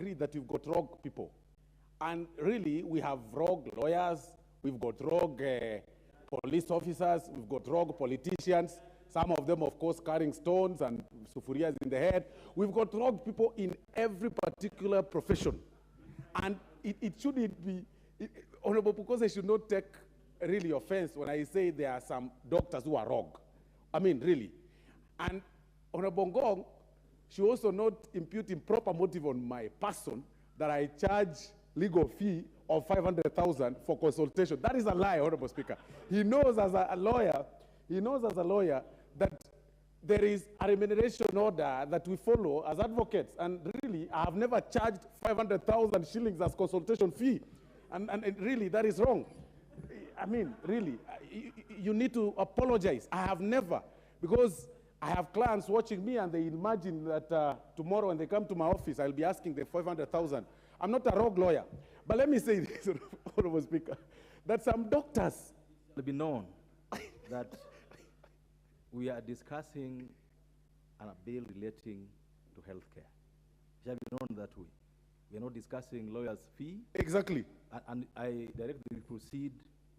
agree that we've got rogue people. And really, we have rogue lawyers, we've got rogue police officers, we've got rogue politicians, some of them, of course, carrying stones and sufurias in the head. We've got rogue people in every particular profession. And it shouldn't be, Honorable Pukose should not take really offense when I say there are some doctors who are rogue. I mean, really. And Honorable Ngong should also not impute improper motive on my person that I charge legal fee of 500,000 for consultation. That is a lie, Honorable Speaker. He knows as a lawyer, that there is a remuneration order that we follow as advocates. And really, I have never charged 500,000 shillings as consultation fee. And really, that is wrong. I mean, really, you need to apologize. I have never, because I have clients watching me and they imagine that tomorrow when they come to my office, I'll be asking them 500,000. I'm not a rogue lawyer. But let me say this, Honorable Speaker, that some doctors will be known that we are discussing a bill relating to healthcare. It shall be known that way. We are not discussing lawyers' fee. Exactly. And I directly proceed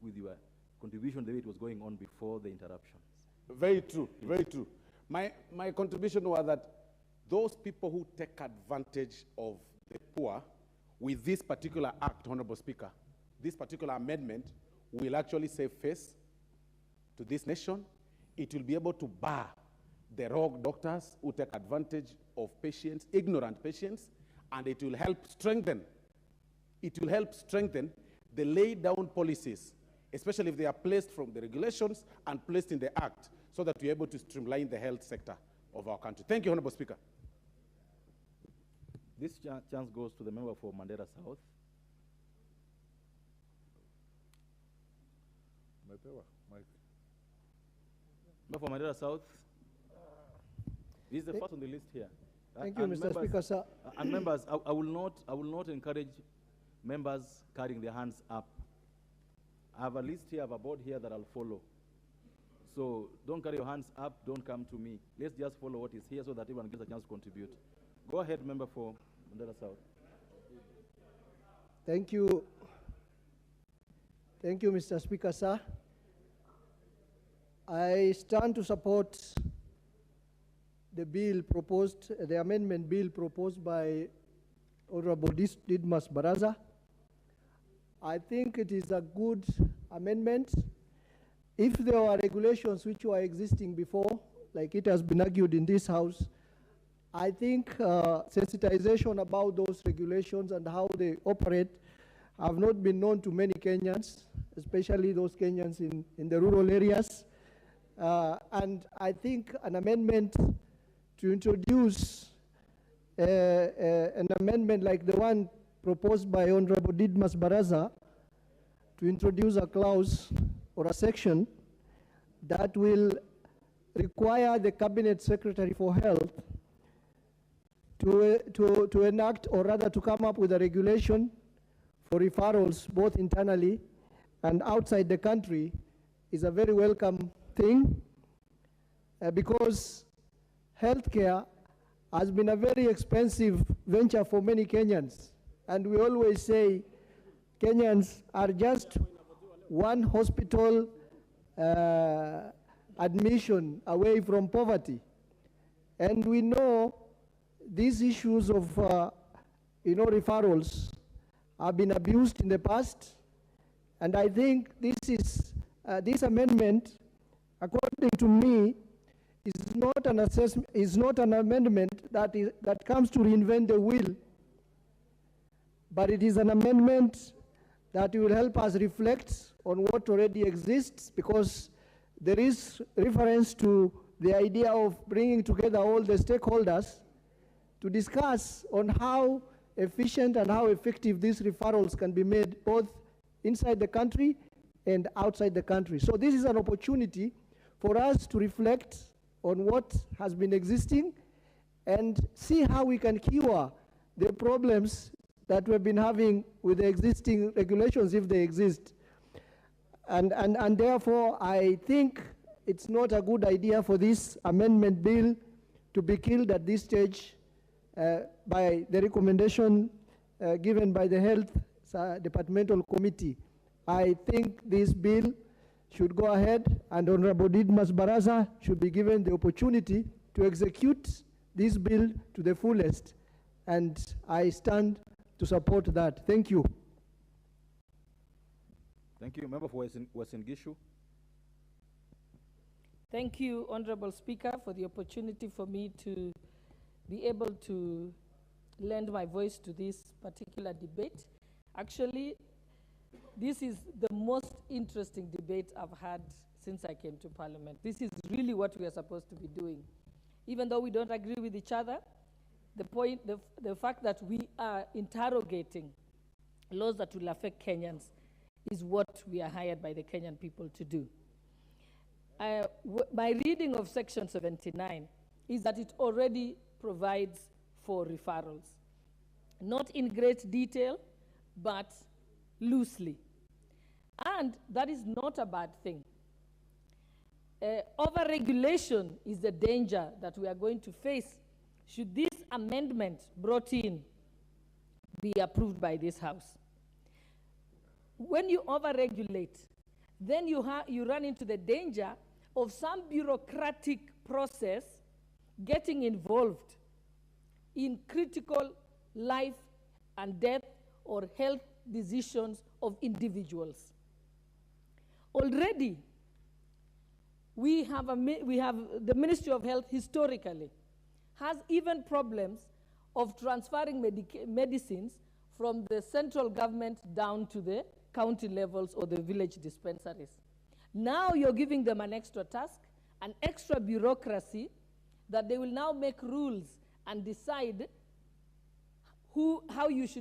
with your contribution the way it was going on before the interruptions. Very true, very true. My contribution was that those people who take advantage of the poor with this particular act, Honorable Speaker, this particular amendment will actually save face to this nation. It will be able to bar the rogue doctors who take advantage of patients, ignorant patients, and it will help strengthen the laid down policies, especially if they are placed from the regulations and placed in the act, so that we're able to streamline the health sector of our country. Thank you, Honorable Speaker. This chance goes to the member for Mandera South. Member for Mandera South. This is the first on the list here. Thank you, Mr. Speaker, sir. And members, I will not encourage members carrying their hands up. I have a list here, I have a board here that I'll follow. So don't carry your hands up, don't come to me. Let's just follow what is here so that everyone gets a chance to contribute. Go ahead, member for Mandera South. Thank you. Thank you, Mr. Speaker, sir. I stand to support the bill proposed, the amendment bill proposed by Honorable Didmas Baraza. I think it is a good amendment. If there were regulations which were existing before, like it has been argued in this House, I think sensitization about those regulations and how they operate have not been known to many Kenyans, especially those Kenyans in the rural areas. And I think an amendment to introduce an amendment like the one proposed by Honorable Didmas Baraza to introduce a clause or a section that will require the Cabinet Secretary for Health to enact, or rather to come up with a regulation for referrals both internally and outside the country is a very welcome thing, because healthcare has been a very expensive venture for many Kenyans. And we always say Kenyans are just one hospital admission away from poverty. And we know these issues of referrals have been abused in the past. And I think this is this amendment, according to me, is not an assessment, is not an amendment that comes to reinvent the wheel, but it is an amendment that will help us reflect on what already exists, because there is reference to the idea of bringing together all the stakeholders to discuss on how efficient and how effective these referrals can be made both inside the country and outside the country. So this is an opportunity for us to reflect on what has been existing and see how we can cure the problems that we've been having with the existing regulations, if they exist. And therefore, I think it's not a good idea for this amendment bill to be killed at this stage by the recommendation given by the Health Departmental Committee. I think this bill should go ahead, and Honorable Didmas Baraza should be given the opportunity to execute this bill to the fullest, and I stand to support that. Thank you. Thank you. Member for Western Gishu. Thank you, Honorable Speaker, for the opportunity for me to be able to lend my voice to this particular debate. Actually, this is the most interesting debate I've had since I came to Parliament. This is really what we are supposed to be doing. Even though we don't agree with each other, the fact that we are interrogating laws that will affect Kenyans is what we are hired by the Kenyan people to do. My reading of Section 79 is that it already provides for referrals. Not in great detail, but loosely. And that is not a bad thing. Over-regulation is the danger that we are going to face should this amendment brought in be approved by this House. When you over-regulate, then you run into the danger of some bureaucratic process getting involved in critical life and death or health decisions of individuals. Already, we have the Ministry of Health historically has even problems of transferring medicines from the central government down to the county levels or the village dispensaries. Now you're giving them an extra task, an extra bureaucracy, that they will now make rules and decide how you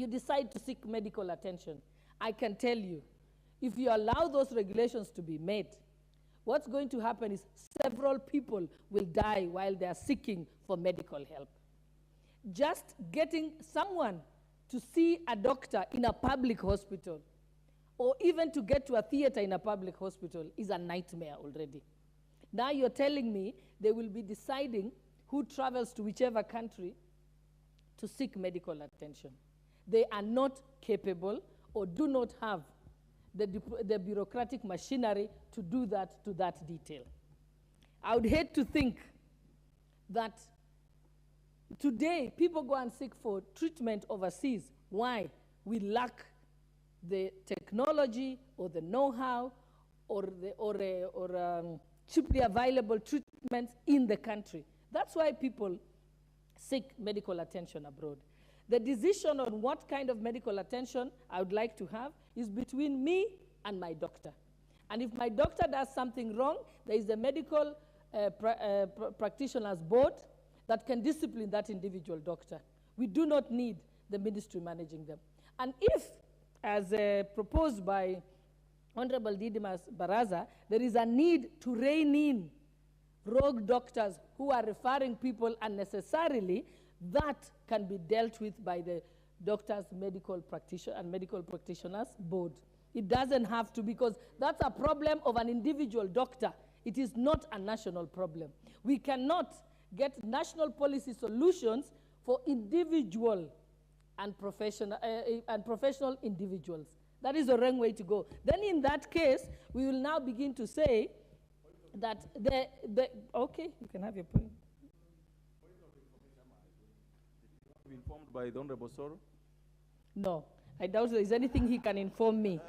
decide to seek medical attention. I can tell you, if you allow those regulations to be made, what's going to happen is several people will die while they are seeking for medical help. Just getting someone to see a doctor in a public hospital, or even to get to a theater in a public hospital, is a nightmare already. Now you're telling me they will be deciding who travels to whichever country to seek medical attention. They are not capable or do not have the bureaucratic machinery to do that to that detail. I would hate to think that today people go and seek for treatment overseas. Why? We lack the technology or the know-how or cheaply available treatments in the country. That's why people seek medical attention abroad. The decision on what kind of medical attention I would like to have is between me and my doctor. And if my doctor does something wrong, there is a medical practitioners board that can discipline that individual doctor. We do not need the ministry managing them. And if, as proposed by Honorable Didmas Baraza, there is a need to rein in rogue doctors who are referring people unnecessarily, that can be dealt with by the Doctors Medical Practitioner and Medical Practitioners Board. It doesn't have to, because that's a problem of an individual doctor. It is not a national problem. We cannot get national policy solutions for individual and professional individuals. That is the wrong way to go. Then in that case, we will now begin to say that okay, you can have your point. Informed by the Honorable Soro? No, I doubt there is anything he can inform me.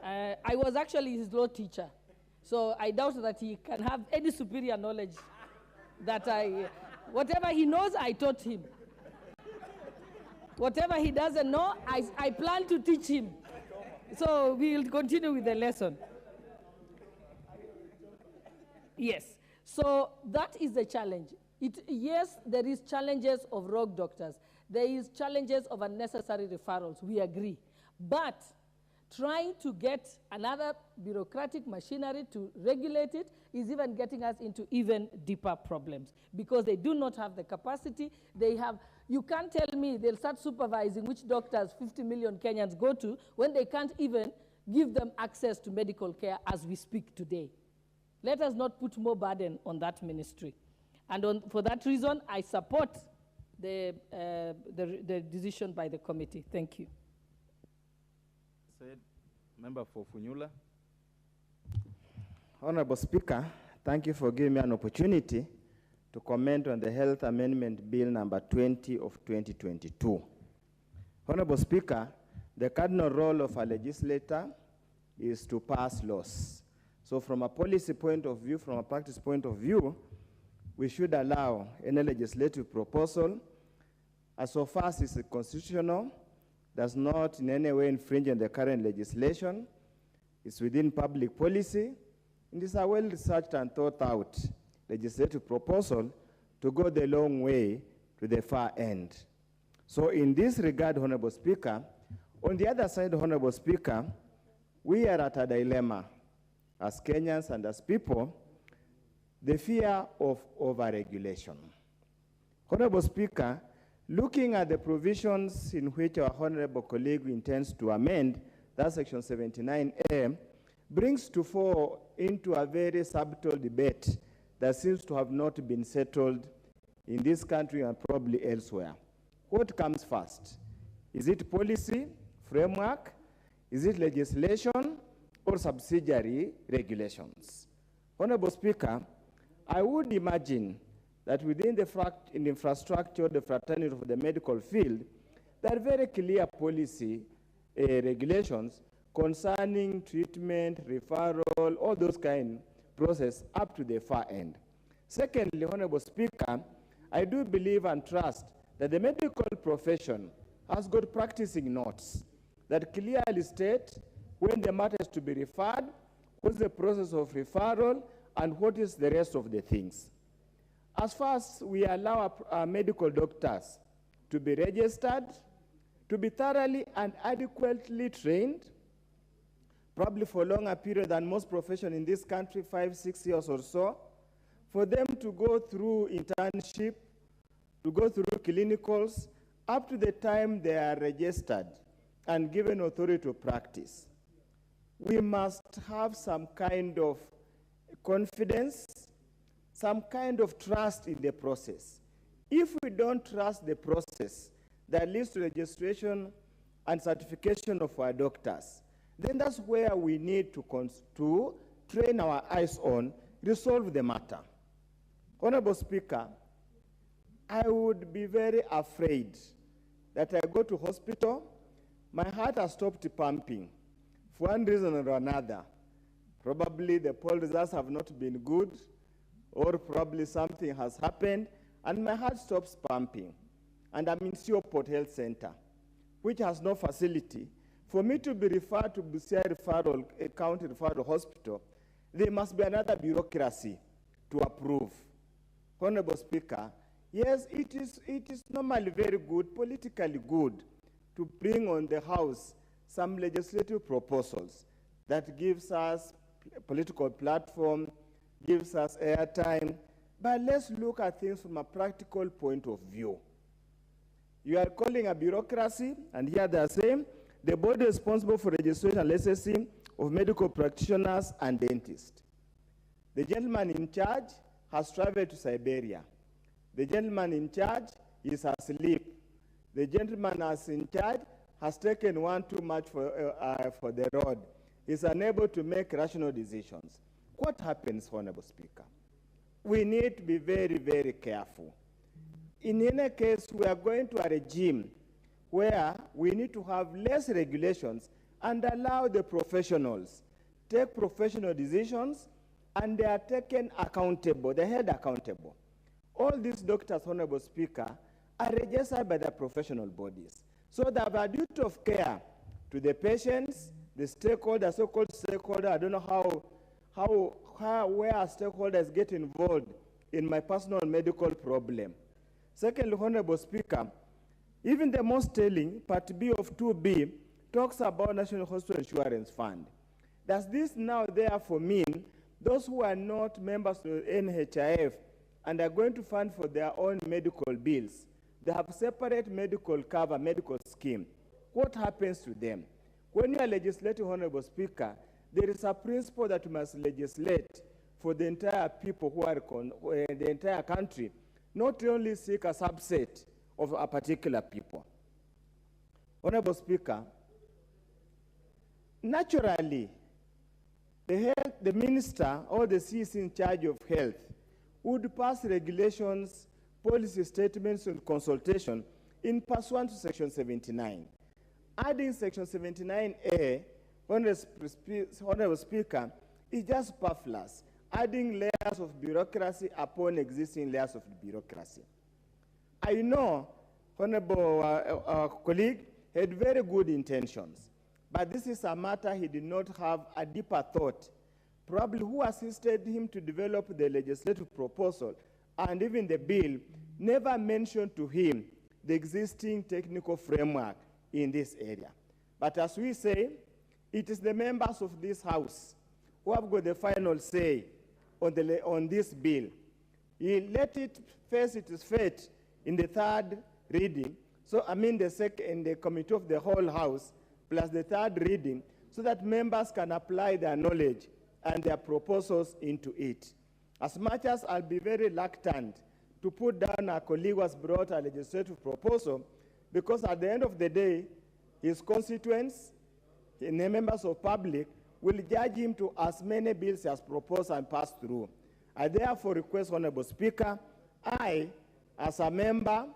I was actually his law teacher, so I doubt that he can have any superior knowledge that whatever he knows, I taught him. Whatever he doesn't know, I plan to teach him. So we will continue with the lesson. Yes, so that is the challenge. Yes, there is challenges of rogue doctors. There is challenges of unnecessary referrals, we agree. But trying to get another bureaucratic machinery to regulate it is even getting us into even deeper problems, because they do not have the capacity. You can't tell me they'll start supervising which doctors 50 million Kenyans go to when they can't even give them access to medical care as we speak today. Let us not put more burden on that ministry. And for that reason, I support the decision by the committee. Thank you. Said, Member for Funyula. Honorable Speaker, thank you for giving me an opportunity to comment on the Health Amendment Bill number 20 of 2022. Honorable Speaker, the cardinal role of a legislator is to pass laws. So from a policy point of view, from a practice point of view, we should allow any legislative proposal, as so far as it's constitutional, does not in any way infringe on the current legislation, is within public policy, and is a well-researched and thought-out legislative proposal to go the long way to the far end. So in this regard, Honorable Speaker, on the other side, Honorable Speaker, we are at a dilemma as Kenyans and as people, the fear of overregulation. Honorable Speaker, looking at the provisions in which our honorable colleague intends to amend, that's Section 79A, brings to fore into a very subtle debate that seems to have not been settled in this country and probably elsewhere. What comes first? Is it policy, framework? Is it legislation or subsidiary regulations? Honorable Speaker, I would imagine that within the infrastructure, the fraternity of the medical field, there are very clear policy regulations concerning treatment, referral, all those kind of process up to the far end. Secondly, Honorable Speaker, I do believe and trust that the medical profession has got practicing notes that clearly state when the matter is to be referred, what's the process of referral, and what is the rest of the things. As far as we allow our medical doctors to be registered, to be thoroughly and adequately trained, probably for a longer period than most professions in this country, 5-6 years or so, for them to go through internship, to go through clinicals, up to the time they are registered and given authority to practice. We must have some kind of confidence, some kind of trust in the process. If we don't trust the process that leads to registration and certification of our doctors, then that's where we need to train our eyes on, resolve the matter. Honorable Speaker, I would be very afraid that I go to hospital, my heart has stopped pumping for one reason or another. Probably the poll results have not been good, or probably something has happened, and my heart stops pumping. And I'm in Seoport Health Center, which has no facility. For me to be referred to Busia referral, a county referral hospital, there must be another bureaucracy to approve. Honorable Speaker, yes, it is normally very good, politically good, to bring on the House some legislative proposals that gives us a political platform, gives us airtime, but let's look at things from a practical point of view. You are calling a bureaucracy, and here they are saying, the body responsible for registration and licensing of medical practitioners and dentists. The gentleman in charge has traveled to Siberia. The gentleman in charge is asleep. The gentleman as in charge has taken one too much for the road. He's unable to make rational decisions. What happens, Honorable Speaker? We need to be very, very careful. In any case, we are going to a regime where we need to have less regulations and allow the professionals take professional decisions, and they are taken accountable, they're held accountable. All these doctors, Honorable Speaker, are registered by their professional bodies. So they have a duty of care to the patients, the stakeholders, so-called stakeholder. I don't know where stakeholders get involved in my personal medical problem. Secondly, Honorable Speaker, even the most telling, Part B of 2B, talks about National Hospital Insurance Fund. Does this now therefore mean those who are not members of NHIF and are going to fund for their own medical bills, they have separate medical cover, medical scheme? What happens to them? When you are legislating, Honorable Speaker, there is a principle that you must legislate for the entire people who are the entire country, not only seek a subset of a particular people. Honorable Speaker, naturally, the minister or the CISI in charge of health would pass regulations, policy statements, and consultation in pursuant to Section 79. Adding Section 79A, Honorable Speaker, is just superfluous, adding layers of bureaucracy upon existing layers of bureaucracy. I know Honorable colleague had very good intentions, but this is a matter he did not have a deeper thought. Probably who assisted him to develop the legislative proposal and even the bill never mentioned to him the existing technical framework in this area. But as we say, it is the members of this House who have got the final say on this bill. Let it face its fate in the third reading, the committee of the whole House, plus the third reading, so that members can apply their knowledge and their proposals into it. As much as I'll be very reluctant to put down a colleague who has brought a legislative proposal, because at the end of the day, his constituents, the members of public, will judge him to as many bills as proposed and passed through. I therefore request, Honorable Speaker, I, as a member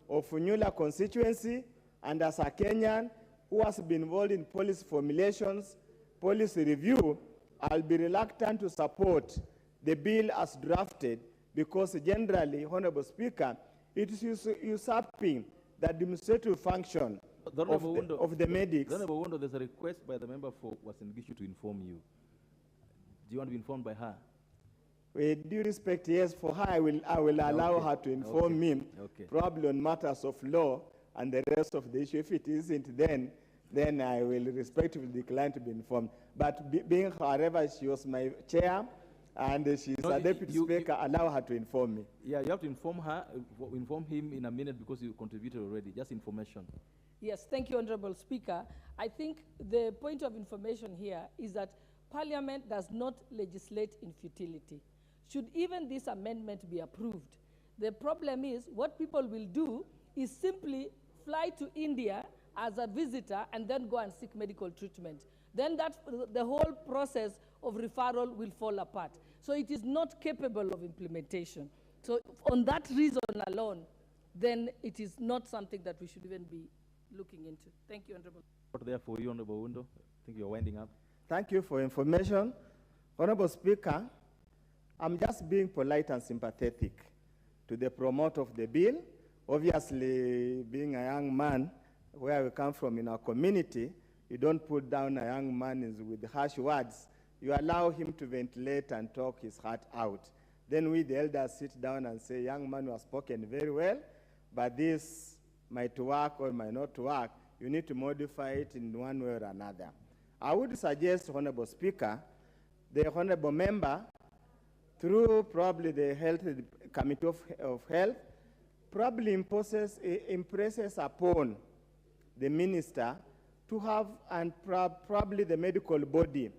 of Funyula constituency and as a Kenyan who has been involved in policy formulations, policy review, I'll be reluctant to support the bill as drafted because generally, Honorable Speaker, it is usurping the administrative function of the medics. Honorable Wondo, there's a request by the member for Wasingishu to inform you. Do you want to be informed by her? With due respect, yes, for her, I will allow her to inform me, probably on matters of law and the rest of the issue. If it isn't, then I will respectfully decline to be informed. But being however, she was my chair, and she's a deputy speaker, allow her to inform me. Yeah, you have to inform her, inform him in a minute because you contributed already, just information. Yes, thank you, Honorable Speaker. I think the point of information here is that Parliament does not legislate in futility. Should even this amendment be approved, the problem is what people will do is simply fly to India as a visitor and then go and seek medical treatment. Then the whole process of referral will fall apart. So it is not capable of implementation. So on that reason alone, then it is not something that we should even be looking into. Thank you, Honorable. There for you, Honorable Wondo. I think you're winding up. Thank you for information. Honorable Speaker, I'm just being polite and sympathetic to the promoter of the bill. Obviously, being a young man, where we come from in our community, you don't put down a young man with harsh words. You allow him to ventilate and talk his heart out. Then we, the elders, sit down and say, young man, you have spoken very well, but this might work or might not work. You need to modify it in one way or another. I would suggest, Honorable Speaker, the Honorable Member, through probably the Committee of Health, probably impresses upon the minister to have, and probably the medical body,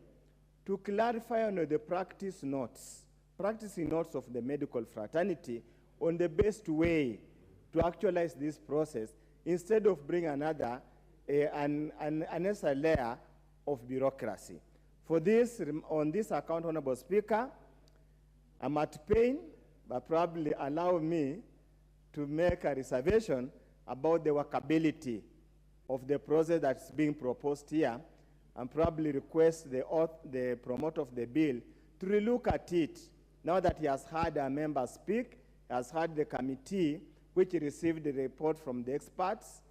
to clarify on the practicing notes of the medical fraternity on the best way to actualize this process instead of bring another unnecessary layer of bureaucracy. For this, on this account, Honorable Speaker, I'm at pain, but probably allow me to make a reservation about the workability of the process that's being proposed here, and probably request the promoter of the bill to relook at it now that he has heard our members speak, has heard the committee which received the report from the experts.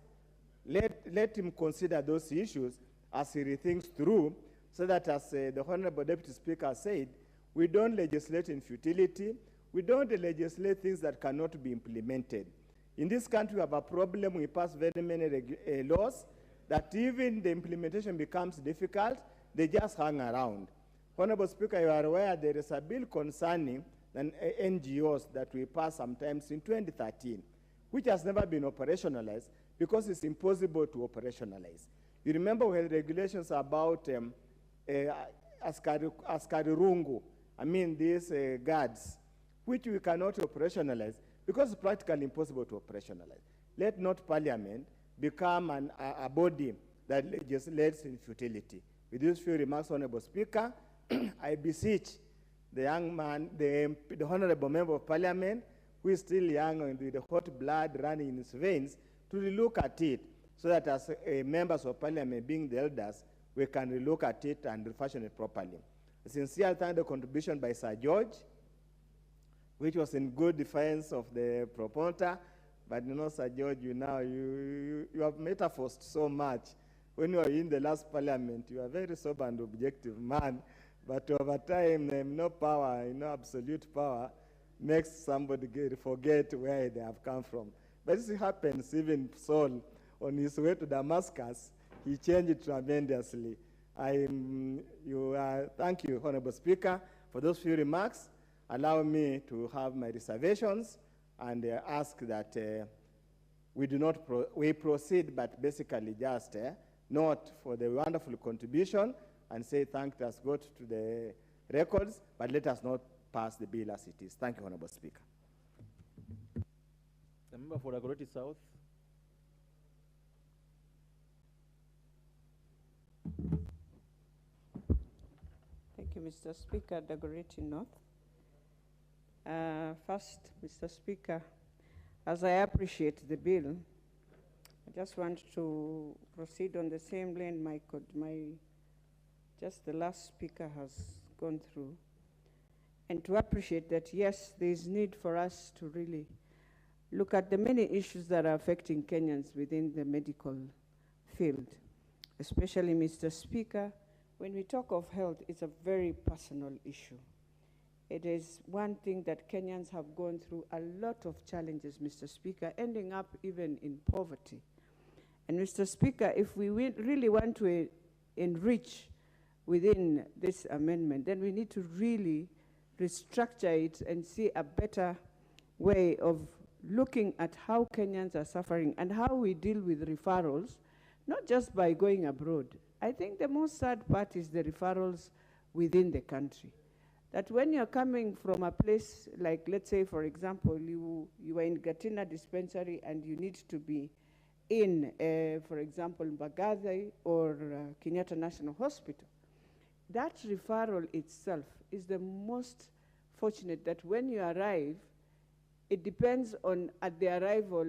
Let him consider those issues as he rethinks through, so that, as the Honorable Deputy Speaker said, we don't legislate in futility. We don't legislate things that cannot be implemented. In this country, we have a problem. We pass very many laws that even the implementation becomes difficult. They just hang around. Honorable Speaker, you are aware there is a bill concerning NGOs that we passed sometimes in 2013, which has never been operationalized because it's impossible to operationalize. You remember we had regulations about Askari Rungu these guards, which we cannot operationalize because it's practically impossible to operationalize. Let not Parliament become a body that legislates in futility. With these few remarks, Honorable Speaker, I beseech the young man, the Honorable Member of Parliament, who is still young and with the hot blood running in his veins, to relook at it so that as members of Parliament, being the elders, we can relook at it and refashion it properly. A sincere thank the contribution by Sir George, which was in good defense of the proponent. But you know, Sir George, you have metaphosed so much. When you were in the last Parliament, you are a very sober and objective man. But over time, no power, absolute power, makes somebody forget where they have come from. But this happens even Saul, on his way to Damascus, he changed tremendously. Thank you, Honorable Speaker, for those few remarks. Allow me to have my reservations and ask that we proceed, but basically just note for the wonderful contribution and say thank us God to the records, but let us not pass the bill as it is. Thank you, Honorable Speaker. The member for Dagoretti South. Thank you, Mr. Speaker, Dagoretti North. First, Mr. Speaker, as I appreciate the bill, I just want to proceed on the same lane just the last speaker has gone through, and to appreciate that, yes, there is need for us to really look at the many issues that are affecting Kenyans within the medical field. Especially, Mr. Speaker, when we talk of health, it's a very personal issue. It is one thing that Kenyans have gone through a lot of challenges, Mr. Speaker, ending up even in poverty. And Mr. Speaker, if we really want to enrich within this amendment, then we need to really restructure it and see a better way of looking at how Kenyans are suffering and how we deal with referrals, not just by going abroad. I think the most sad part is the referrals within the country. That when you're coming from a place like, let's say, for example, you are in Gatina dispensary and you need to be in, for example, Mbagathi or Kenyatta National Hospital. That referral itself is the most fortunate that when you arrive, it depends on, at the arrival,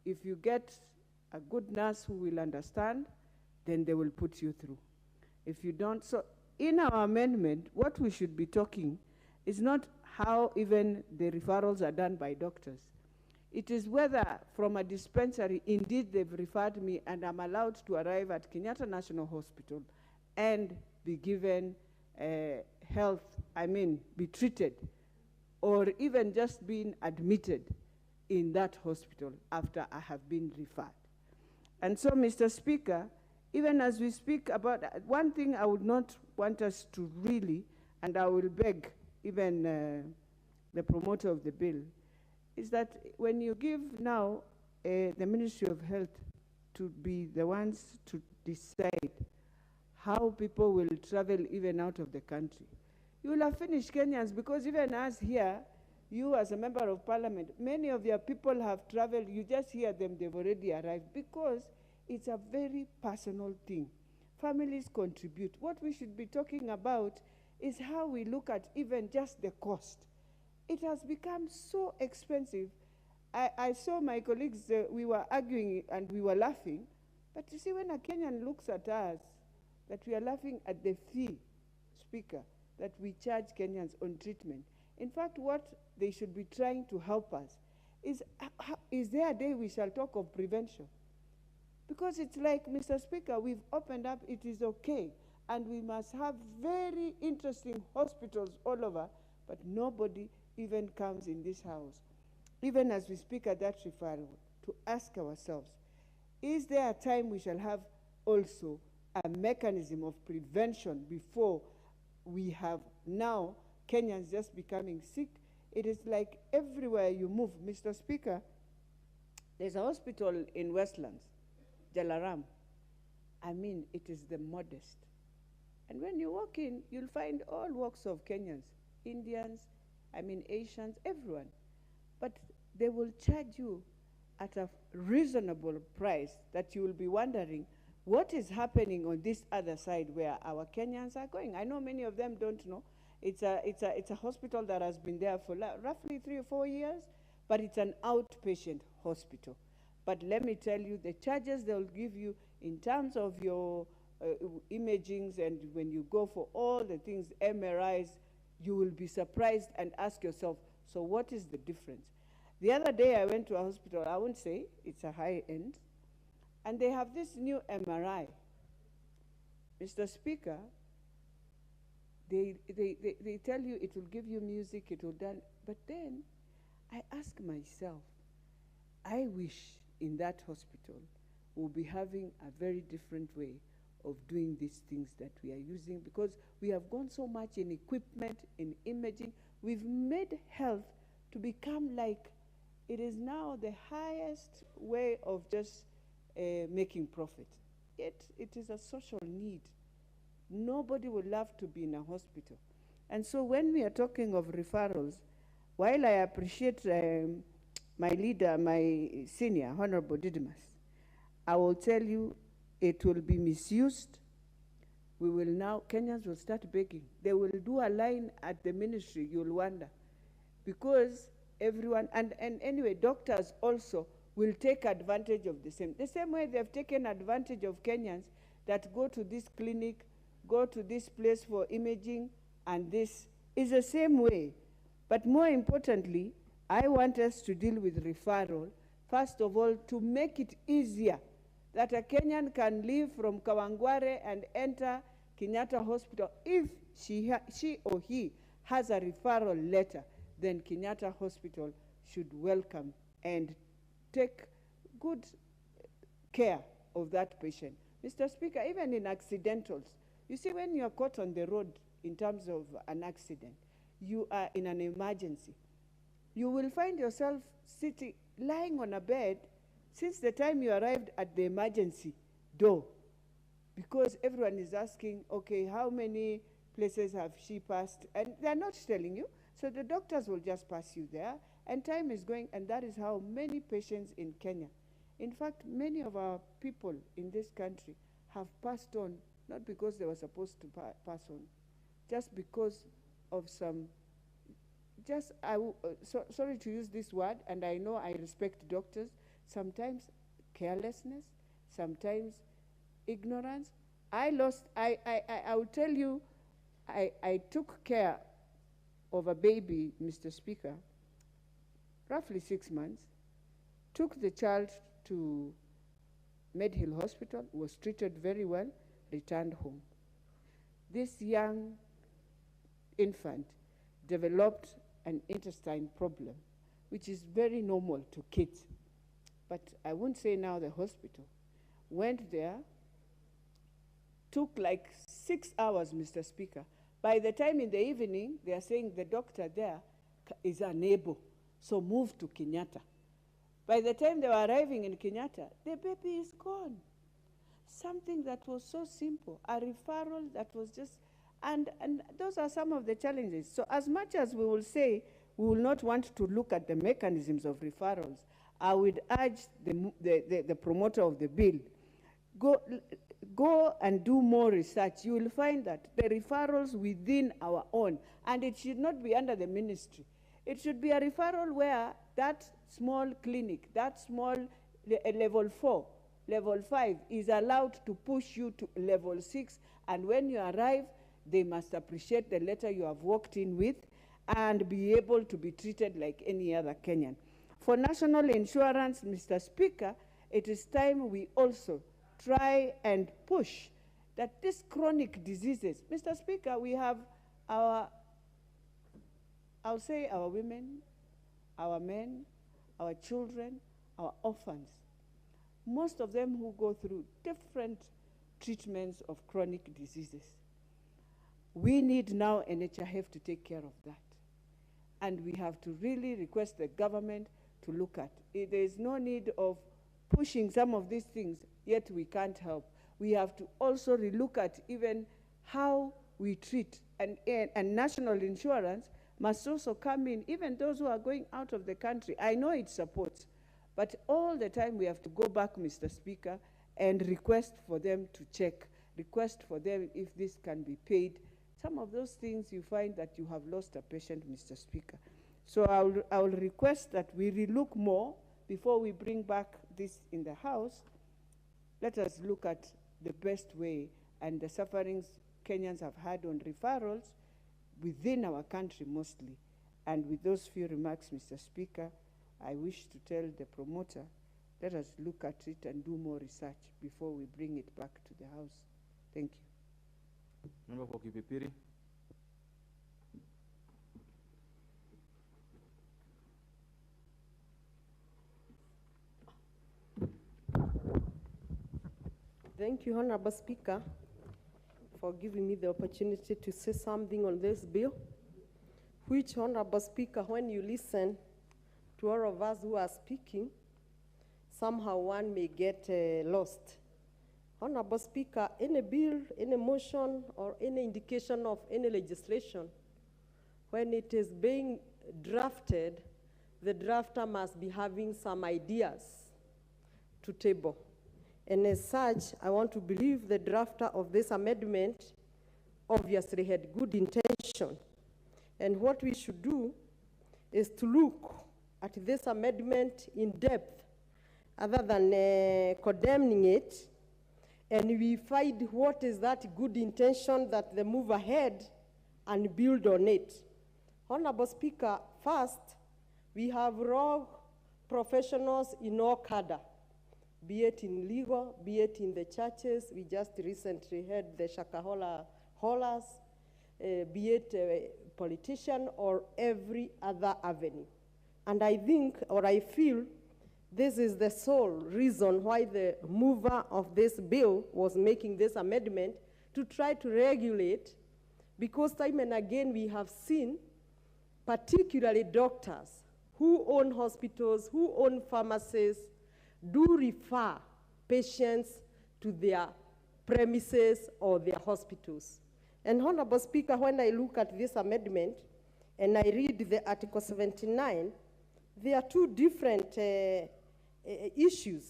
if you get a good nurse who will understand, then they will put you through. If you don't, so in our amendment, what we should be talking is not how even the referrals are done by doctors. It is whether from a dispensary, indeed they've referred me and I'm allowed to arrive at Kenyatta National Hospital and be given be treated, or even just being admitted in that hospital after I have been referred. And so, Mr. Speaker, even as we speak about, one thing I would not want us to really, and I will beg even the promoter of the bill, is that when you give now the Ministry of Health to be the ones to decide how people will travel even out of the country, you will have finished Kenyans, because even us here, you as a member of Parliament, many of your people have traveled, you just hear them, they've already arrived, because it's a very personal thing. Families contribute. What we should be talking about is how we look at even just the cost. It has become so expensive. I saw my colleagues, we were arguing and we were laughing, but you see, when a Kenyan looks at us, that we are laughing at the fee, Speaker, that we charge Kenyans on treatment. In fact, what they should be trying to help us is there a day we shall talk of prevention? Because it's like, Mr. Speaker, we've opened up, it is okay, and we must have very interesting hospitals all over, but nobody even comes in this house, even as we speak at that referral, to ask ourselves, is there a time we shall have also a mechanism of prevention before we have now Kenyans just becoming sick? It is like everywhere you move, Mr. Speaker, there's a hospital in Westlands, Jalaram. I mean, it is the modest. And when you walk in, you'll find all walks of Kenyans Indians, Asians, everyone. But they will charge you at a reasonable price that you will be wondering what is happening on this other side where our Kenyans are going. I know many of them don't know. It's a hospital that has been there for roughly 3 or 4 years, but it's an outpatient hospital. But let me tell you, the charges they'll give you in terms of your imagings, and when you go for all the things, MRIs, you will be surprised and ask yourself, so what is the difference? The other day I went to a hospital, I won't say, it's a high end, and they have this new MRI. Mr. Speaker, they tell you it will give you music, it will done, but then I ask myself, I wish in that hospital we'll be having a very different way of doing these things that we are using, because we have gone so much in equipment, in imaging. We've made health to become like it is now the highest way of just making profit. Yet it is a social need. Nobody would love to be in a hospital. And so when we are talking of referrals, while I appreciate my leader, my senior, Honorable Didymus, I will tell you it will be misused. We will now, Kenyans will start begging. They will do a line at the ministry, you'll wonder. Because everyone, and anyway, doctors also will take advantage of the same way they've taken advantage of Kenyans that go to this clinic, go to this place for imaging, and this is the same way. But more importantly, I want us to deal with referral, first of all, to make it easier that a Kenyan can leave from Kawangware and enter Kenyatta Hospital. If she or he has a referral letter, then Kenyatta Hospital should welcome and take good care of that patient. Mr. Speaker, even in accidentals, you see, when you're caught on the road in terms of an accident, you are in an emergency. You will find yourself sitting, lying on a bed since the time you arrived at the emergency door, because everyone is asking, okay, how many places have she passed? And they're not telling you, so the doctors will just pass you there, and time is going, and that is how many patients in Kenya. In fact, many of our people in this country have passed on, not because they were supposed to pass on, just because of some, sorry to use this word, and I know I respect doctors, sometimes carelessness, sometimes ignorance. I will tell you, I took care of a baby, Mr. Speaker, roughly 6 months, took the child to Medhill Hospital, was treated very well, returned home. This young infant developed an intestine problem, which is very normal to kids. But I won't say now the hospital. Went there, took like 6 hours, Mr. Speaker. By the time in the evening, they are saying the doctor there is unable, so move to Kenyatta. By the time they were arriving in Kenyatta, the baby is gone. Something that was so simple, a referral that was just, and those are some of the challenges. So as much as we will say we will not want to look at the mechanisms of referrals, I would urge the promoter of the bill, go and do more research. You will find that the referrals within our own, and it should not be under the ministry. It should be a referral where that small clinic, that small level 4, level 5 is allowed to push you to level 6, and when you arrive, they must appreciate the letter you have walked in with and be able to be treated like any other Kenyan. For national insurance, Mr. Speaker, it is time we also try and push that these chronic diseases, Mr. Speaker, we have our, I'll say our women, our men, our children, our orphans, most of them who go through different treatments of chronic diseases. We need now NHIF to take care of that. And we have to really request the government to look at it. There is no need of pushing some of these things, yet we can't help. We have to also relook at even how we treat and national insurance must also come in, even those who are going out of the country. I know it supports, but all the time we have to go back, Mr. Speaker, and request for them to check, request for them if this can be paid. Some of those things you find that you have lost a patient, Mr. Speaker. So I will request that we relook more before we bring back this in the House. Let us look at the best way and the sufferings Kenyans have had on referrals within our country mostly. And with those few remarks, Mr. Speaker, I wish to tell the promoter, let us look at it and do more research before we bring it back to the House. Thank you. Member for Kipipiri. Thank you, Honorable Speaker, for giving me the opportunity to say something on this bill, which, Honorable Speaker, when you listen to all of us who are speaking, somehow one may get lost. Honorable Speaker, any bill, any motion, or any indication of any legislation, when it is being drafted, the drafter must be having some ideas to table. And as such, I want to believe the drafter of this amendment obviously had good intention. And what we should do is to look at this amendment in depth, other than condemning it, and we find what is that good intention that they move ahead and build on it. Honorable Speaker, first, we have raw professionals in all cadre, be it in legal, be it in the churches. We just recently had the Shakahola haulers, be it a politician or every other avenue. And I think, or I feel, this is the sole reason why the mover of this bill was making this amendment, to try to regulate, because time and again we have seen, particularly doctors who own hospitals, who own pharmacies, do refer patients to their premises or their hospitals. And Honorable Speaker, when I look at this amendment and I read the Article 79, there are two different issues.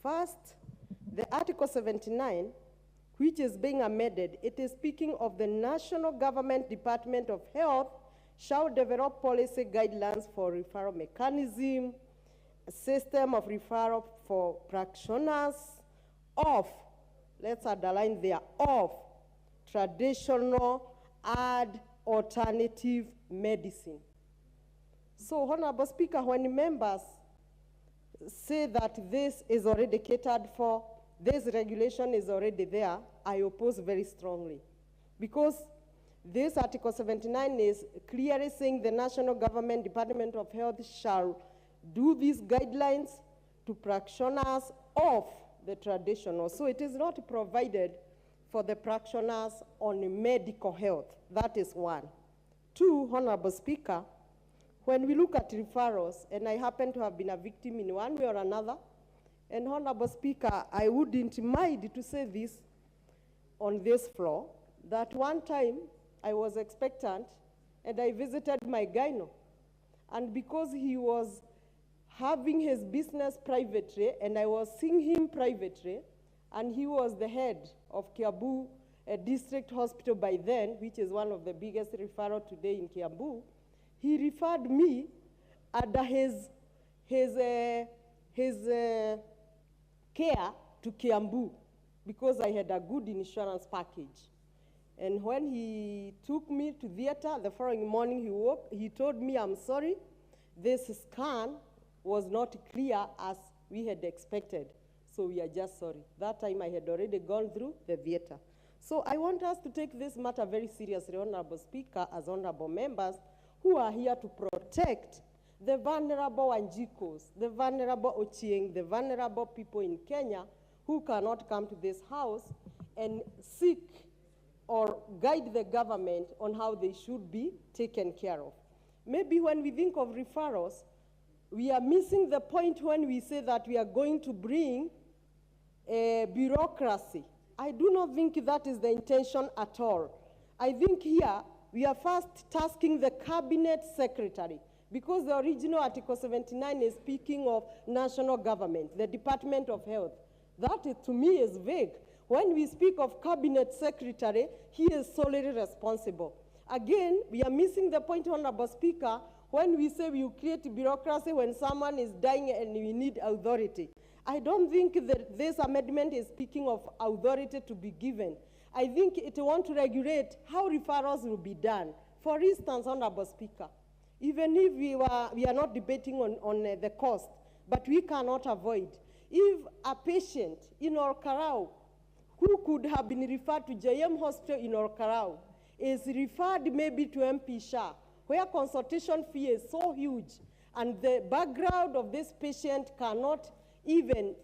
First, the Article 79, which is being amended, it is speaking of the National Government Department of Health shall develop policy guidelines for referral mechanism, a system of referral for practitioners of, let's underline there, of traditional and alternative medicine. So, Honorable Speaker, when members say that this is already catered for, this regulation is already there, I oppose very strongly. Because this Article 79 is clearly saying the National Government Department of Health shall do these guidelines to practitioners of the traditional. So it is not provided for the practitioners on medical health. That is one. Two, Honorable Speaker, when we look at referrals, and I happen to have been a victim in one way or another, and Honorable Speaker, I wouldn't mind to say this on this floor, that one time I was expectant and I visited my gyno, and because he was having his business privately, and I was seeing him privately, and he was the head of Kiambu District Hospital by then, which is one of the biggest referral today in Kiambu, he referred me under his care to Kiambu because I had a good insurance package. And when he took me to theater, the following morning he woke, he told me, I'm sorry, this scan was not clear as we had expected. So we are just sorry. That time I had already gone through the theater. So I want us to take this matter very seriously, Honorable Speaker, as honorable members who are here to protect the vulnerable Wanjikos, the vulnerable Ochieng, the vulnerable people in Kenya who cannot come to this house and seek or guide the government on how they should be taken care of. Maybe when we think of referrals, we are missing the point when we say that we are going to bring a bureaucracy. I do not think that is the intention at all. I think here we are first tasking the cabinet secretary, because the original Article 79 is speaking of national government, the Department of Health. That, to me, is vague. When we speak of cabinet secretary, he is solely responsible. Again, we are missing the point, Honorable Speaker, when we say we create bureaucracy when someone is dying and we need authority. I don't think that this amendment is speaking of authority to be given. I think it wants to regulate how referrals will be done. For instance, Honorable Speaker, even if we are not debating on the cost, but we cannot avoid, if a patient in Orkarao who could have been referred to JM Hospital in Orkarao is referred maybe to MP Shah, where consultation fee is so huge, and the background of this patient cannot even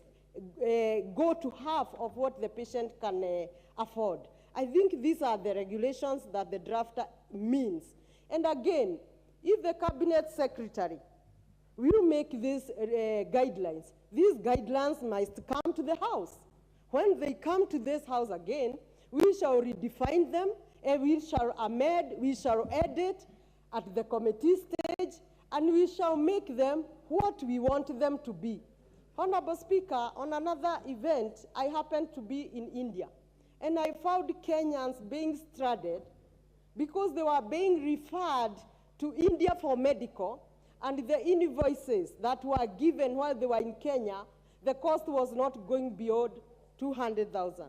go to half of what the patient can afford. I think these are the regulations that the drafter means. And again, if the cabinet secretary will make these guidelines must come to the House. When they come to this House again, we shall redefine them, and we shall amend, we shall edit at the committee stage, and we shall make them what we want them to be. Honorable Speaker, on another event, I happened to be in India, and I found Kenyans being stranded because they were being referred to India for medical, and the invoices that were given while they were in Kenya, the cost was not going beyond 200,000.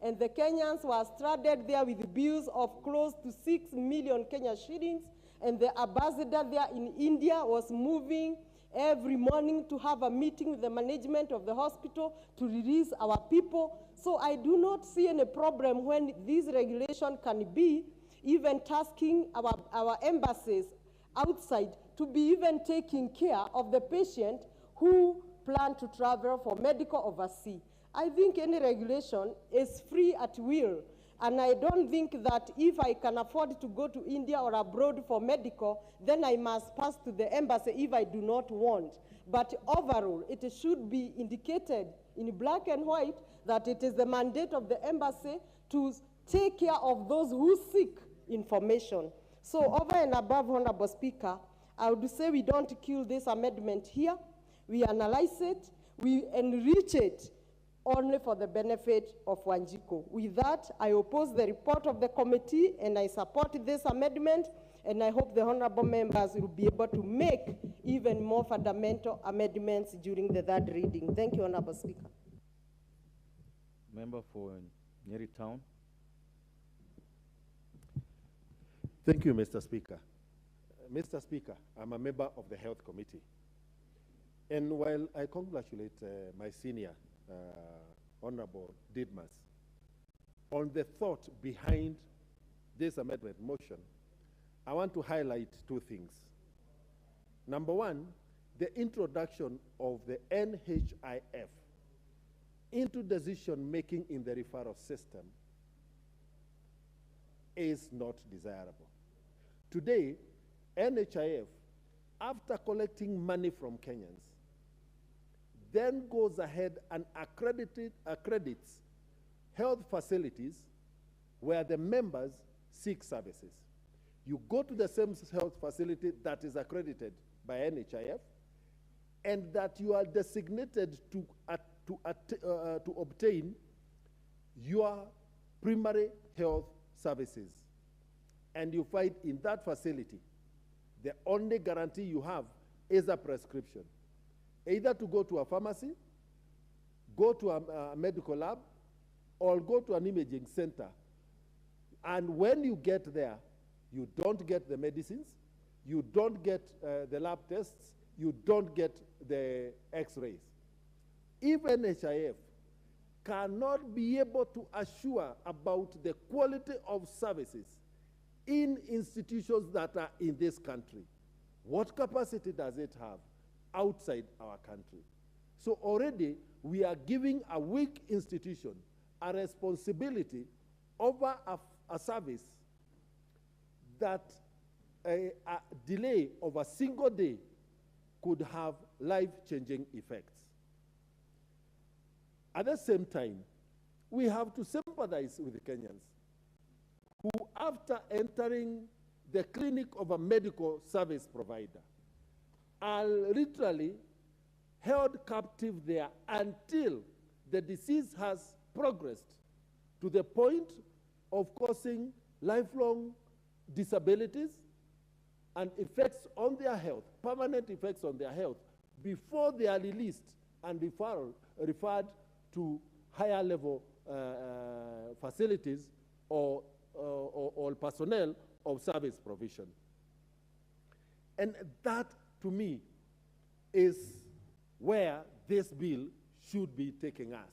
And the Kenyans were stranded there with bills of close to 6 million Kenya shillings, and the ambassador there in India was moving every morning to have a meeting with the management of the hospital to release our people. So I do not see any problem when this regulation can be even tasking our embassies outside to be even taking care of the patient who plan to travel for medical overseas. I think any regulation is free at will, and I don't think that if I can afford to go to India or abroad for medical, then I must pass to the embassy if I do not want. But overall, it should be indicated in black and white that it is the mandate of the embassy to take care of those who seek information. So over and above, Honorable Speaker, I would say we don't kill this amendment here. We analyze it, we enrich it only for the benefit of Wanjiko. With that, I oppose the report of the committee, and I support this amendment, and I hope the honorable members will be able to make even more fundamental amendments during the third reading. Thank you, Honorable Speaker. Member for Nyeri Town. Thank you, Mr. Speaker. Mr. Speaker, I'm a member of the Health Committee. And while I congratulate my senior, Honorable Didmas, on the thought behind this amendment motion, I want to highlight two things. Number one, the introduction of the NHIF into decision-making in the referral system is not desirable. Today, NHIF, after collecting money from Kenyans, then goes ahead and accredits health facilities where the members seek services. You go to the same health facility that is accredited by NHIF and that you are designated to obtain your primary health services. And you find in that facility, the only guarantee you have is a prescription. Either to go to a pharmacy, go to a medical lab, or go to an imaging center. And when you get there, you don't get the medicines, you don't get the lab tests, you don't get the x-rays. If NHIF cannot be able to assure about the quality of services in institutions that are in this country, what capacity does it have outside our country? So already we are giving a weak institution a responsibility over a service that a delay of a single day could have life-changing effects. At the same time, we have to sympathize with the Kenyans who, after entering the clinic of a medical service provider are literally held captive there until the disease has progressed to the point of causing lifelong disabilities and effects on their health, permanent effects on their health, before they are released and referred to higher level facilities or personnel of service provision. And that, to me, is where this bill should be taking us.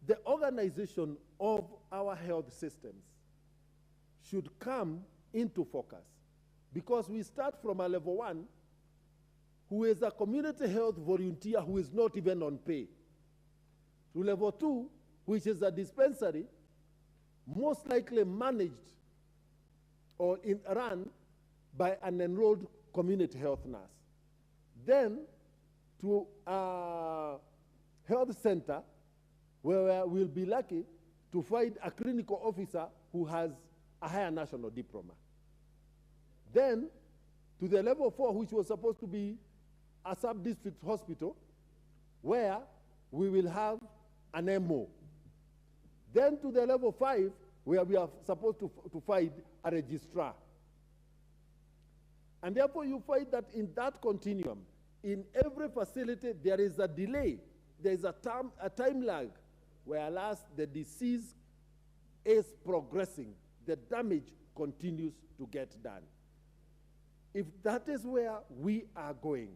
The organization of our health systems should come into focus, because we start from a level 1 who is a community health volunteer who is not even on pay, to level 2, which is a dispensary most likely managed or run by an enrolled community health nurse. Then to a health center where we'll be lucky to find a clinical officer who has a higher national diploma. Then to the level 4, which was supposed to be a sub-district hospital, where we will have an MO. Then to the level 5, where we are supposed to find a registrar. And therefore you find that in that continuum, in every facility there is a delay, there is a time lag, whereas the disease is progressing, the damage continues to get done. If that is where we are going,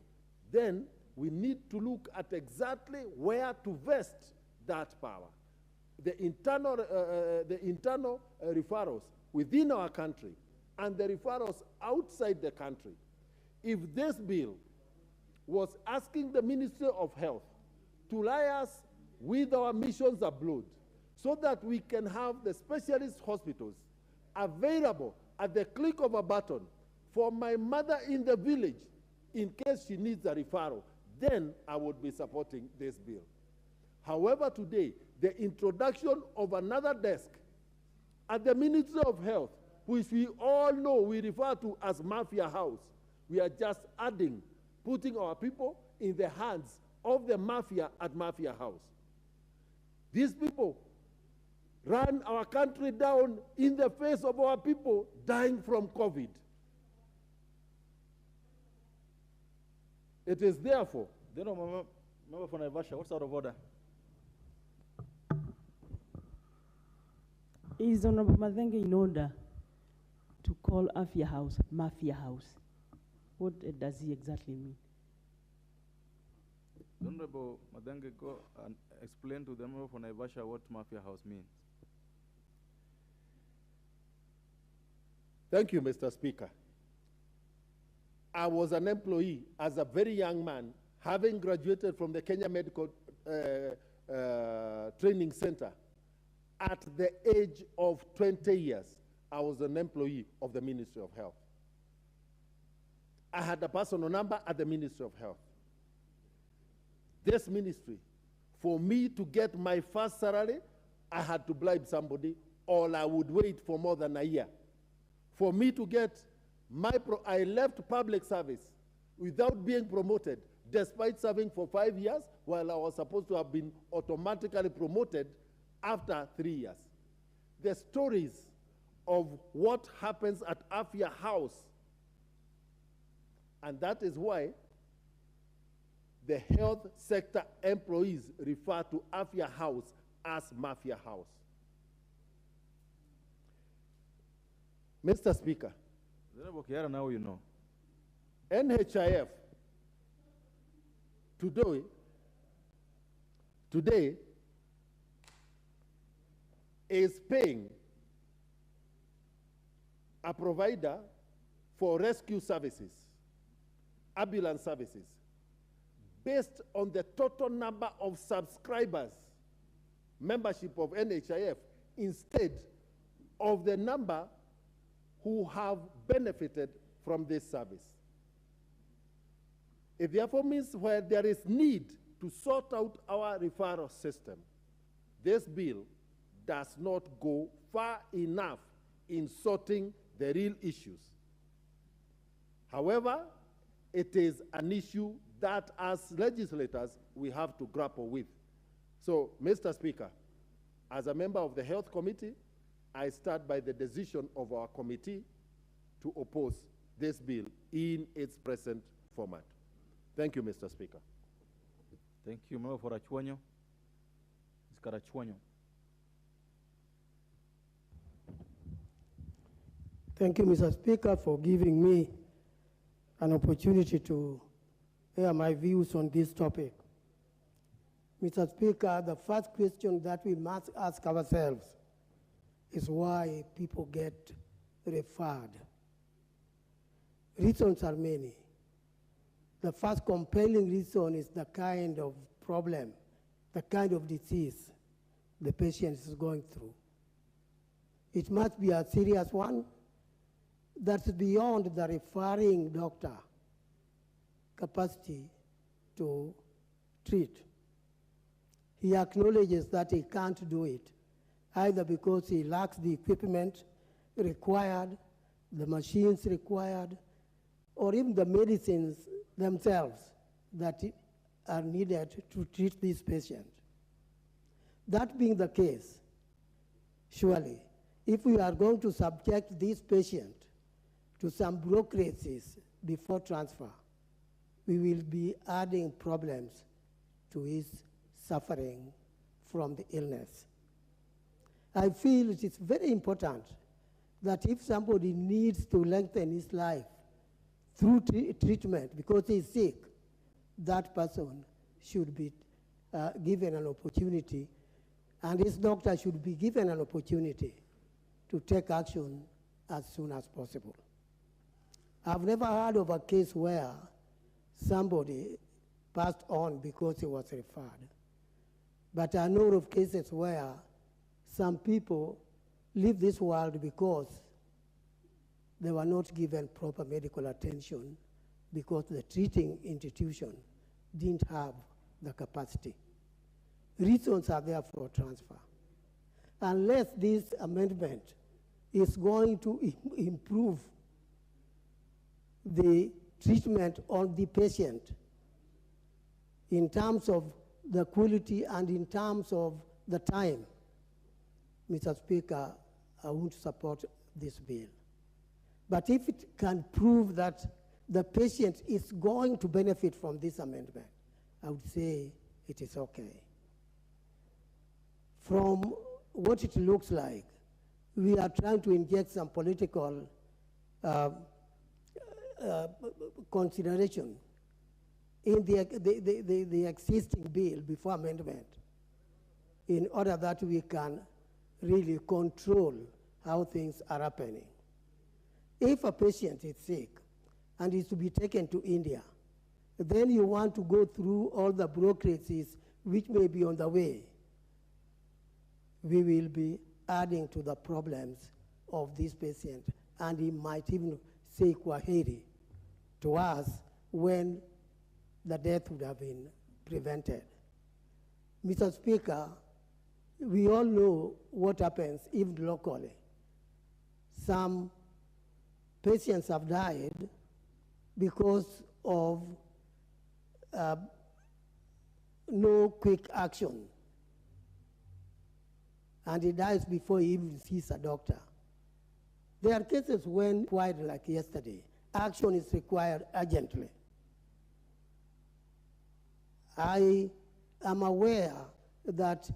then we need to look at exactly where to vest that power. The internal referrals within our country and the referrals outside the country. If this bill was asking the Ministry of Health to liaise with our missions abroad so that we can have the specialist hospitals available at the click of a button for my mother in the village in case she needs a referral, then I would be supporting this bill. However, today, the introduction of another desk at the Ministry of Health, which we all know we refer to as Mafia House, we are just adding, putting our people in the hands of the mafia at Mafia House. These people ran our country down in the face of our people dying from COVID. It is therefore. Member for Naivasha, what's out of order? Is Honorable Madenge in order to call Afia House Mafia House? What does he exactly mean? Honorable Madenge, go and explain to the member for Naivasha what Mafia House means. Thank you, Mr. Speaker. I was an employee as a very young man, having graduated from the Kenya Medical Training Center. At the age of 20 years, I was an employee of the Ministry of Health. I had a personal number at the Ministry of Health. This ministry, for me to get my first salary, I had to bribe somebody, or I would wait for more than a year. For me to get I left public service without being promoted, despite serving for 5 years, while I was supposed to have been automatically promoted after 3 years. The stories of what happens at Afia House, and that is why the health sector employees refer to Afia House as Mafia House. Mr. Speaker, now you know. NHIF today is paying a provider for rescue services, ambulance services, based on the total number of subscribers, membership of NHIF, instead of the number who have benefited from this service. It therefore means where there is need to sort out our referral system, this bill does not go far enough in sorting the real issues. However, it is an issue that as legislators we have to grapple with. So, Mr. Speaker, as a member of the Health Committee, I start by the decision of our committee to oppose this bill in its present format. Thank you, Mr. Speaker. Thank you, Member for Achuanyo. Mr. Achuanyo. Thank you, Mr. Speaker, for giving me an opportunity to air my views on this topic. Mr. Speaker, the first question that we must ask ourselves is why people get referred. Reasons are many. The first compelling reason is the kind of problem, the kind of disease the patient is going through. It must be a serious one that's beyond the referring doctor capacity to treat. He acknowledges that he can't do it, either because he lacks the equipment required, the machines required, or even the medicines themselves that are needed to treat this patient. That being the case, surely, if we are going to subject this patient to some bureaucracies before transfer, we will be adding problems to his suffering from the illness. I feel it is very important that if somebody needs to lengthen his life through treatment because he is sick, that person should be given an opportunity, and his doctor should be given an opportunity to take action as soon as possible. I've never heard of a case where somebody passed on because he was referred. But I know of cases where some people leave this world because they were not given proper medical attention because the treating institution didn't have the capacity. Reasons are there for transfer. Unless this amendment is going to improve the treatment on the patient in terms of the quality and in terms of the time, Mr. Speaker, I won't support this bill. But if it can prove that the patient is going to benefit from this amendment, I would say it is okay. From what it looks like, we are trying to inject some political consideration in the existing bill before amendment in order that we can really control how things are happening. If a patient is sick and is to be taken to India, then you want to go through all the bureaucracies which may be on the way. We will be adding to the problems of this patient, and he might even say kwaheri to us when the death would have been prevented. Mr. Speaker, we all know what happens even locally. Some patients have died because of no quick action. And he dies before he even sees a doctor. There are cases when, quite like yesterday, action is required urgently. I am aware that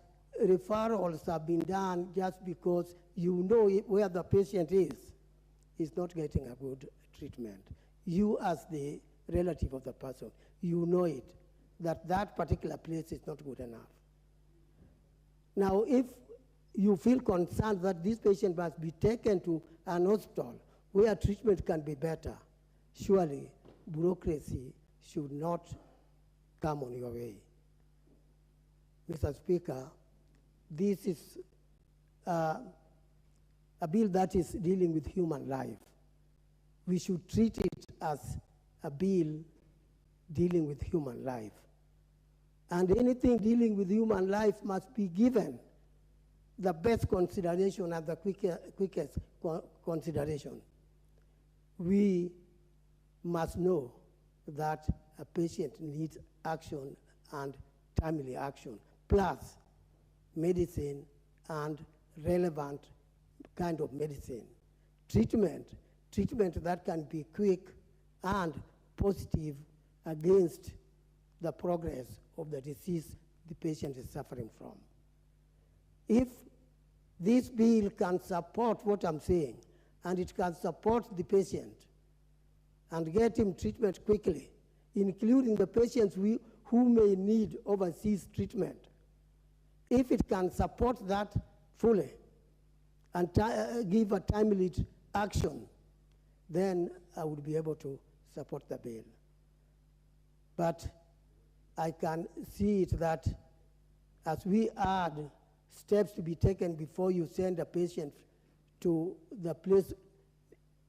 referrals have been done just because you know where the patient is not getting a good treatment. You, as the relative of the person, you know it, that that particular place is not good enough. Now, if you feel concerned that this patient must be taken to an hospital where treatment can be better, surely bureaucracy should not come on your way. Mr. Speaker, this is a bill that is dealing with human life. We should treat it as a bill dealing with human life. And anything dealing with human life must be given the best consideration and the quickest consideration. we must know that a patient needs action and timely action, plus medicine and relevant kind of medicine. Treatment that can be quick and positive against the progress of the disease the patient is suffering from. If this bill can support what I'm saying, and it can support the patient and get him treatment quickly, including the patients who may need overseas treatment, if it can support that fully and give a timely action, then I would be able to support the bill. But I can see it that as we add steps to be taken before you send a patient to the place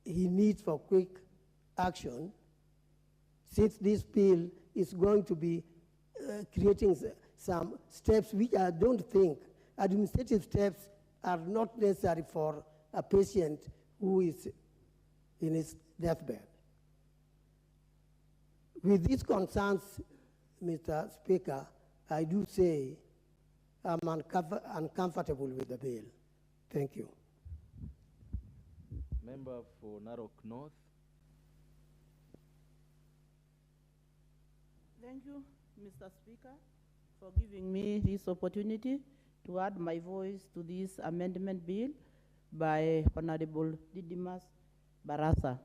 he needs for quick action, since this bill is going to be creating some steps which I don't think, administrative steps are not necessary for a patient who is in his deathbed. With these concerns, Mr. Speaker, I do say I'm uncomfortable with the bill. Thank you. Member for Narok North. Thank you, Mr. Speaker, for giving me this opportunity to add my voice to this amendment bill by Honorable Didimas Barasa.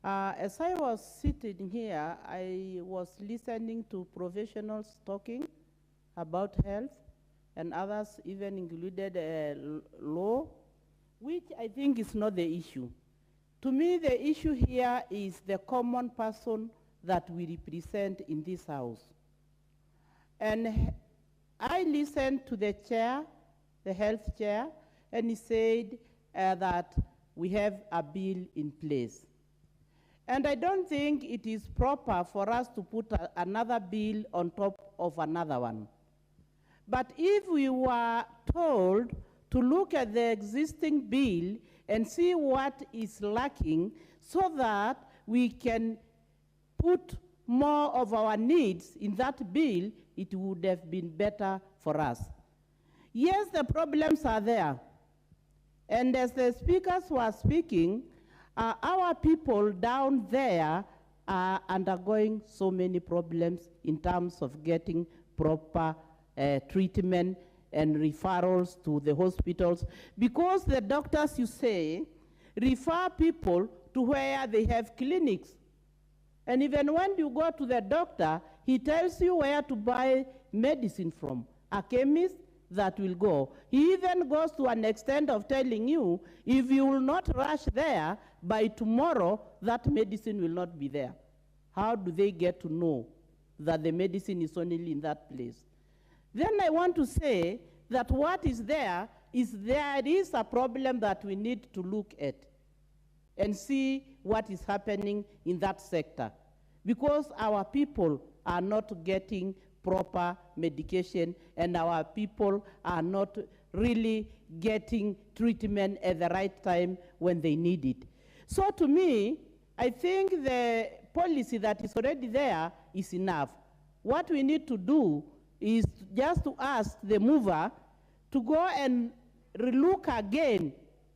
As I was sitting here, I was listening to professionals talking about health, and others even included law, which I think is not the issue. To me, the issue here is the common person that we represent in this house. And I listened to the chair, the health chair, and he said that we have a bill in place. And I don't think it is proper for us to put another bill on top of another one. But if we were told to look at the existing bill and see what is lacking so that we can put more of our needs in that bill, it would have been better for us. Yes, the problems are there. And as the speakers were speaking, our people down there are undergoing so many problems in terms of getting proper treatment and referrals to the hospitals, because the doctors, you say, refer people to where they have clinics. And even when you go to the doctor, he tells you where to buy medicine from, a chemist that will go. He even goes to an extent of telling you, if you will not rush there, by tomorrow, that medicine will not be there. How do they get to know that the medicine is only in that place? Then I want to say that what is there is a problem that we need to look at and see what is happening in that sector, because our people are not getting proper medication and our people are not really getting treatment at the right time when they need it. So to me, I think the policy that is already there is enough. What we need to do is just to ask the mover to go and relook again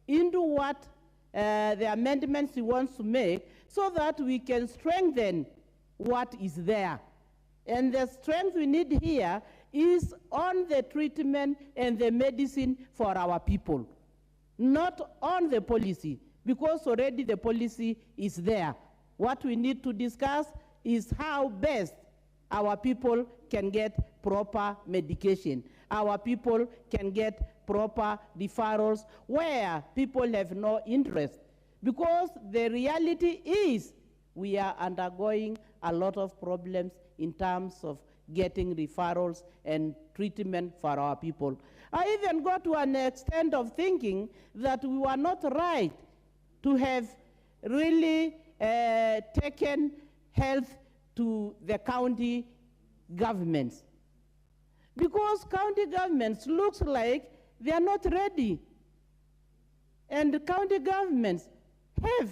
into what the amendments he wants to make, so that we can strengthen what is there. And the strength we need here is on the treatment and the medicine for our people, not on the policy, because already the policy is there. What we need to discuss is how best our people can get proper medication. Our people can get proper referrals where people have no interest. Because the reality is we are undergoing a lot of problems in terms of getting referrals and treatment for our people. I even got to an extent of thinking that we were not right to have really taken health to the county governments. Because county governments looks like they are not ready. And the county governments have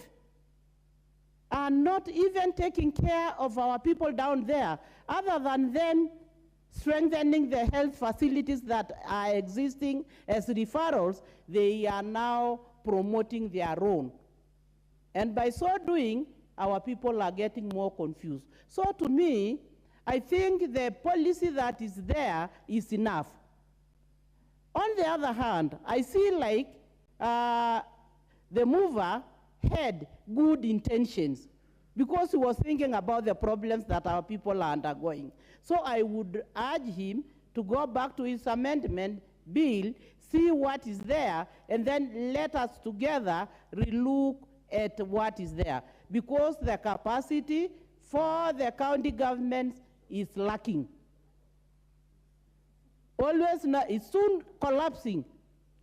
are not even taking care of our people down there, other than then strengthening the health facilities that are existing as referrals. They are now promoting their own. And by so doing, our people are getting more confused. So to me, I think the policy that is there is enough. On the other hand, I feel like the mover had good intentions because he was thinking about the problems that our people are undergoing. So I would urge him to go back to his amendment bill, see what is there, and then let us together relook at what is there. Because the capacity for the county governments is lacking. Always, it's soon collapsing.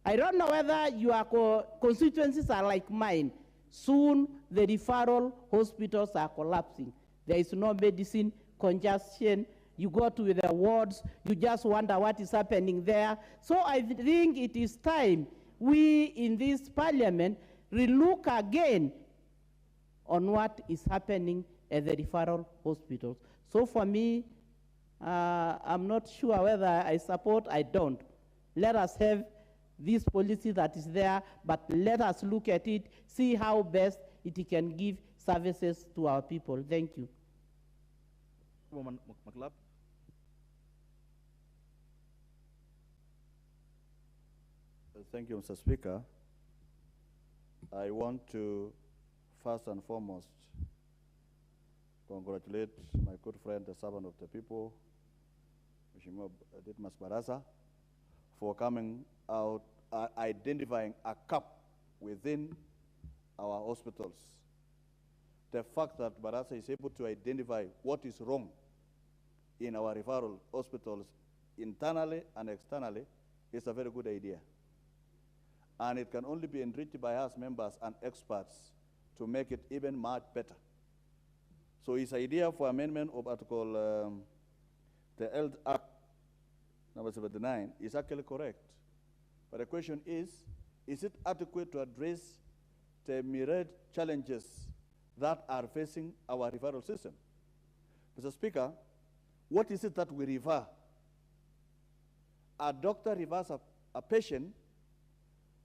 I don't know whether your constituencies are like mine. Soon the referral hospitals are collapsing. There is no medicine, congestion. You go to the wards, you just wonder what is happening there. So I think it is time we in this parliament relook again on what is happening at the referral hospitals. So for me, I'm not sure whether I support, I don't. Let us have this policy that is there, but let us look at it, see how best it can give services to our people. Thank you. Woman McLeod. Thank you, Mr. Speaker. I want to first and foremost congratulate my good friend, the servant of the people, Mheshimiwa Didmus Barasa, for coming out, identifying a gap within our hospitals. The fact that Barasa is able to identify what is wrong in our referral hospitals internally and externally is a very good idea. And it can only be enriched by us members and experts to make it even much better. So his idea for amendment of Article, the Health Act number 79 is actually correct. But the question is it adequate to address the myriad challenges that are facing our referral system? Mr. Speaker, what is it that we refer? A doctor refers a patient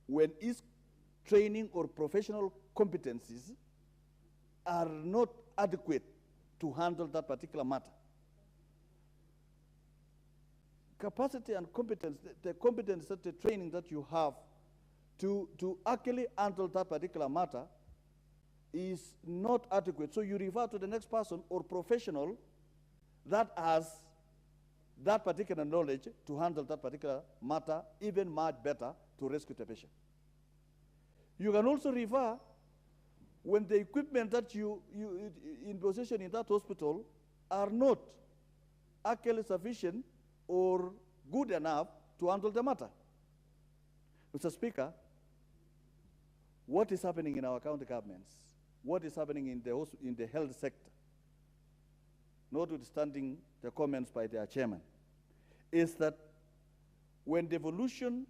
when his training or professional competencies are not adequate to handle that particular matter. Capacity and competence, the competence, the training that you have to actually handle that particular matter is not adequate. So you refer to the next person or professional that has that particular knowledge to handle that particular matter even much better to rescue the patient. You can also refer when the equipment that you in possession in that hospital are not actually sufficient or good enough to handle the matter. Mr. Speaker, what is happening in our county governments? What is happening in the health sector, notwithstanding the comments by their chairman, is that when devolution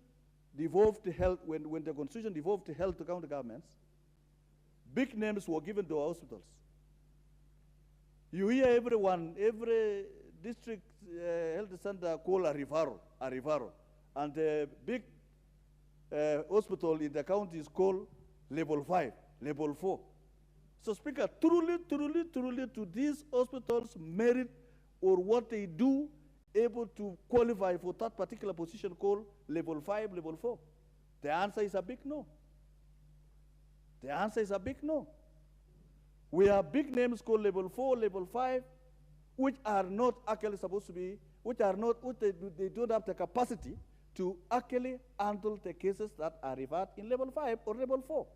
devolved to health, when the constitution devolved to health to county governments, big names were given to our hospitals. You hear everyone, every district health center call a referral, and the big hospital in the county is called level 5, level 4. So Speaker, truly to these hospitals merit or what they do able to qualify for that particular position called level 5, level 4? The answer is a big no. The answer is a big no. We have big names called level 4, level 5, which are not actually supposed to be, they don't have the capacity to actually handle the cases that are referred in level 5 or level 4.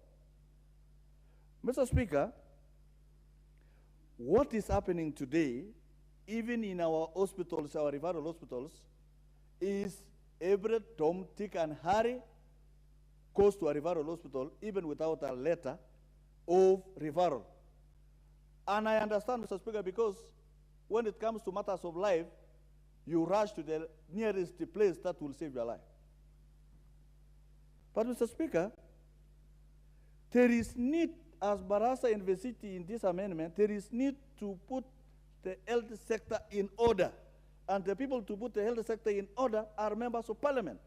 Mr. Speaker, what is happening today, even in our hospitals, our referral hospitals, is every Tom, Dick, and Harry goes to a referral hospital, even without a letter of referral. And I understand, Mr. Speaker, because when it comes to matters of life, you rush to the nearest place that will save your life. But, Mr. Speaker, there is need as Barasa invested in this amendment, there is need to put the health sector in order. And the people to put the health sector in order are members of parliament.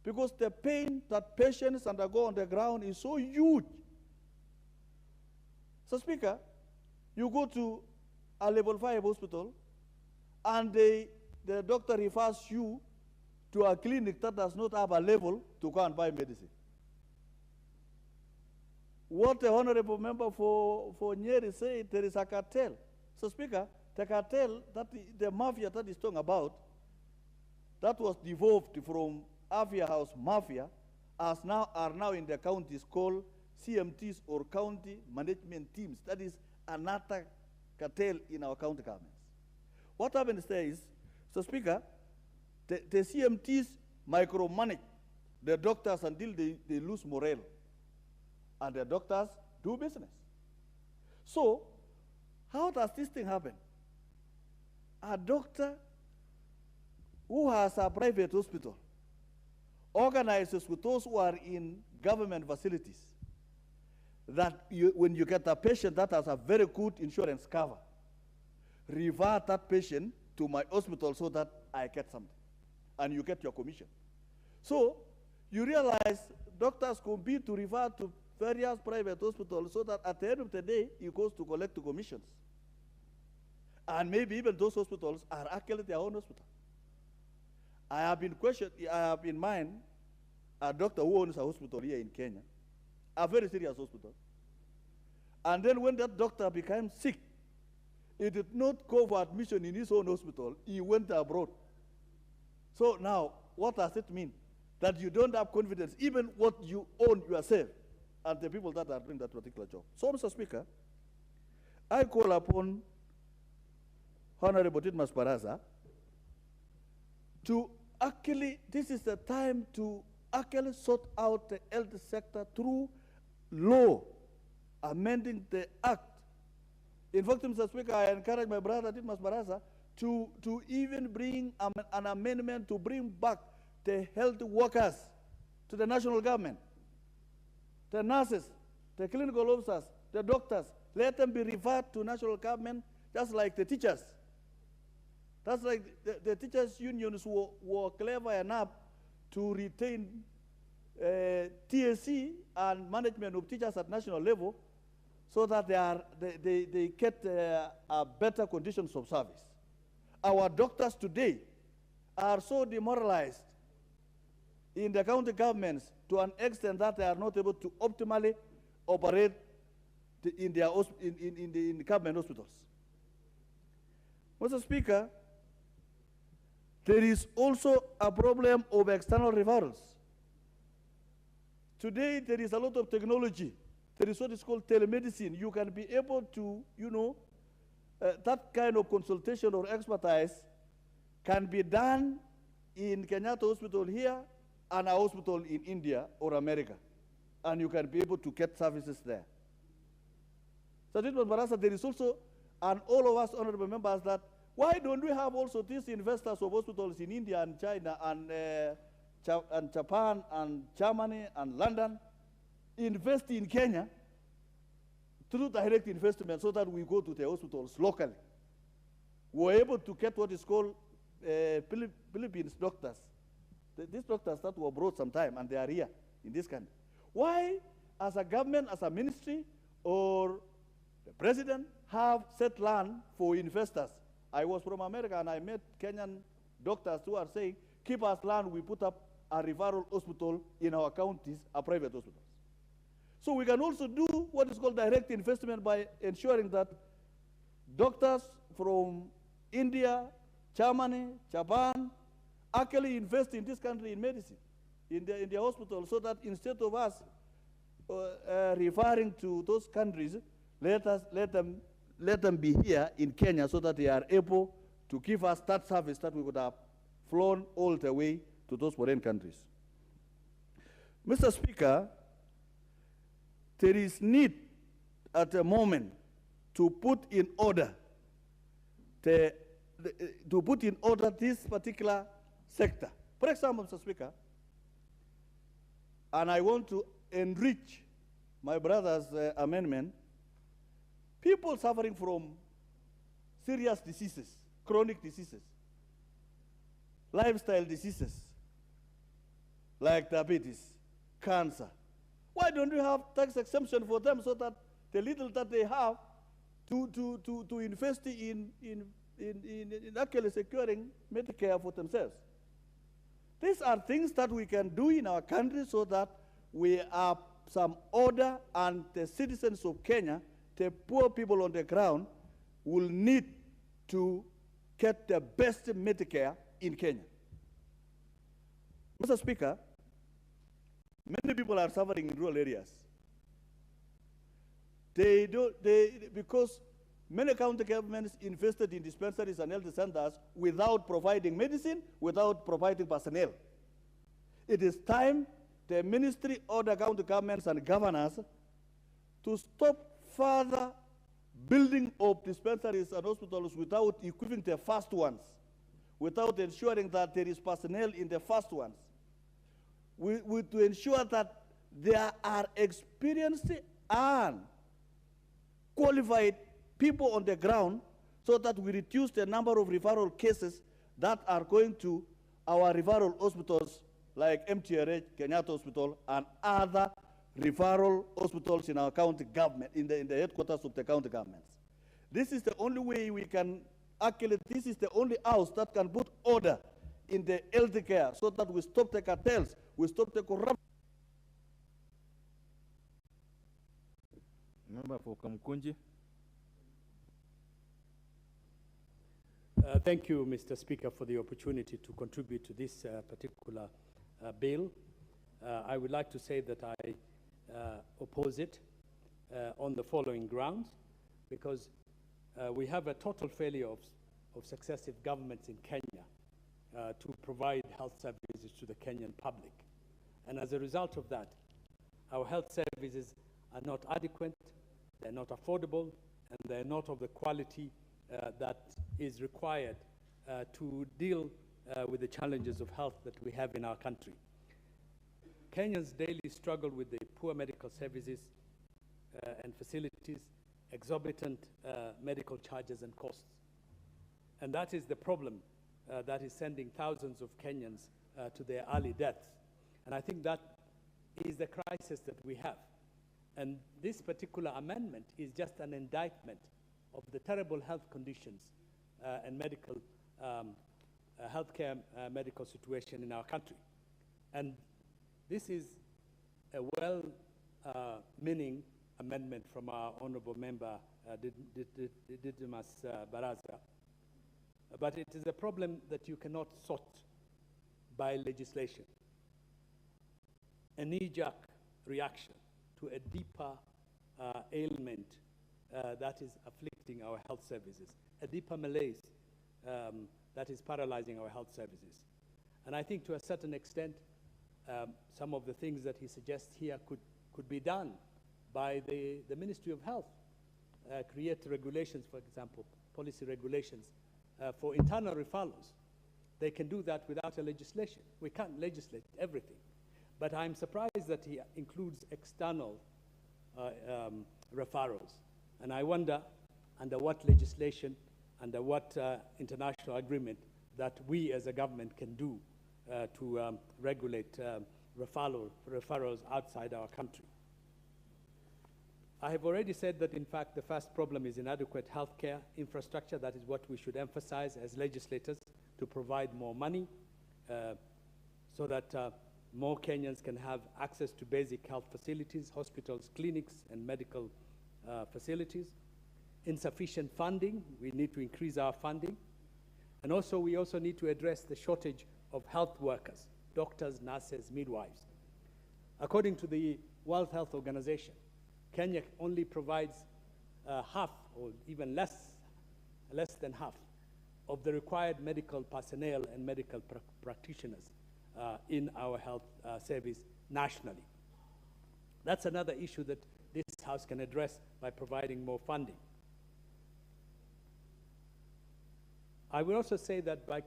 Because the pain that patients undergo on the ground is so huge. So, Speaker, you go to a level 5 hospital, and the doctor refers you to a clinic that does not have a level to go and buy medicine. What the honorable member for Nyeri said, there is a cartel. So, Speaker, the cartel, the mafia that is talking about, that was devolved from Afia House Mafia, are now in the counties called CMTs or county management teams. That is another cartel in our county governments. What happens there is, so Speaker, the CMTs micromanage the doctors until they lose morale. And the doctors do business. So, how does this thing happen? A doctor who has a private hospital organizes with those who are in government facilities that when you get a patient that has a very good insurance cover, refer that patient to my hospital so that I get something, and you get your commission. So you realize doctors compete to refer to various private hospitals so that at the end of the day, he goes to collect the commissions. And maybe even those hospitals are actually their own hospital. I have in mind a doctor who owns a hospital here in Kenya, a very serious hospital. And then when that doctor became sick, he did not go for admission in his own hospital, he went abroad. So now, what does it mean? That you don't have confidence, even what you own yourself, and the people that are doing that particular job. So, Mr. Speaker, I call upon Honorable Ditmas Baraza to actually, this is the time to actually sort out the health sector through law, amending the act. In fact, Mr. Speaker, I encourage my brother Ditmas Baraza to even bring an amendment to bring back the health workers to the national government. The nurses, the clinical officers, the doctors, let them be referred to national government just like the teachers. That's like the teachers' unions were clever enough to retain TSC and management of teachers at national level so that they get better conditions of service. Our doctors today are so demoralized in the county governments to an extent that they are not able to optimally operate in the government hospitals. Mr. Speaker, there is also a problem of external referrals. Today, there is a lot of technology. There is what is called telemedicine. You can be able to, that kind of consultation or expertise can be done in Kenyatta Hospital here and a hospital in India or America. And you can be able to get services there. So, Barasa, there is also, and all of us honorable members, that why don't we have also these investors of hospitals in India and China and Japan and Germany and London invest in Kenya through direct investment so that we go to the hospitals locally? We're able to get what is called Philippines doctors. These doctors that were brought sometime and they are here in this country. Why, as a government, as a ministry, or the president have set land for investors? I was from America and I met Kenyan doctors who are saying, keep us land, we put up a referral hospital in our counties, a private hospital. So we can also do what is called direct investment by ensuring that doctors from India, Germany, Japan, actually invest in this country in medicine, in the hospital, so that instead of us referring to those countries, let them be here in Kenya so that they are able to give us that service that we would have flown all the way to those foreign countries. Mr. Speaker, there is need at the moment to put in order this particular sector. For example, Mr. Speaker, and I want to enrich my brother's amendment, people suffering from serious diseases, chronic diseases, lifestyle diseases, like diabetes, cancer. Why don't we have tax exemption for them so that the little that they have to invest in actually securing Medicare for themselves? These are things that we can do in our country so that we have some order, and the citizens of Kenya, the poor people on the ground, will need to get the best Medicare in Kenya. Mr. Speaker, many people are suffering in rural areas. Because many county governments invested in dispensaries and health centers without providing medicine, without providing personnel. It is time the ministry order county governments and governors to stop further building of dispensaries and hospitals without equipping the first ones, without ensuring that there is personnel in the first ones. To ensure that there are experienced and qualified people on the ground so that we reduce the number of referral cases that are going to our referral hospitals like MTRH, Kenyatta Hospital, and other referral hospitals in our county government, in the headquarters of the county governments. This is the only way we can, actually, this is the only house that can put order in the health care so that we stop the cartels, we stop the corruption. Member for Kamkunji. Thank you, Mr. Speaker, for the opportunity to contribute to this particular bill. I would like to say that I oppose it on the following grounds, because we have a total failure of successive governments in Kenya to provide health services to the Kenyan public. And as a result of that, our health services are not adequate, they're not affordable, and they're not of the quality that is required to deal with the challenges of health that we have in our country. Kenyans daily struggle with the poor medical services and facilities, exorbitant medical charges and costs. And that is the problem that is sending thousands of Kenyans to their early deaths. And I think that is the crisis that we have. And this particular amendment is just an indictment of the terrible health conditions and medical healthcare medical situation in our country. And this is a well-meaning amendment from our honorable member, Didymus Baraza. But it is a problem that you cannot sort by legislation. A knee-jerk reaction to a deeper ailment that is afflicting our health services, a deeper malaise that is paralyzing our health services. And I think to a certain extent, some of the things that he suggests here could be done by the Ministry of Health. Create regulations, for example, policy regulations for internal referrals. They can do that without a legislation. We can't legislate everything. But I'm surprised that he includes external referrals. And I wonder under what legislation, under what international agreement that we as a government can do to regulate referrals outside our country. I have already said that, in fact, the first problem is inadequate healthcare infrastructure. That is what we should emphasize as legislators, to provide more money so that more Kenyans can have access to basic health facilities, hospitals, clinics, and medical facilities. Insufficient funding, we need to increase our funding. And also, we also need to address the shortage of health workers, doctors, nurses, midwives. According to the World Health Organization, Kenya only provides half, or even less than half, of the required medical personnel and medical practitioners in our health service nationally. That's another issue that this House can address by providing more funding. I will also say that by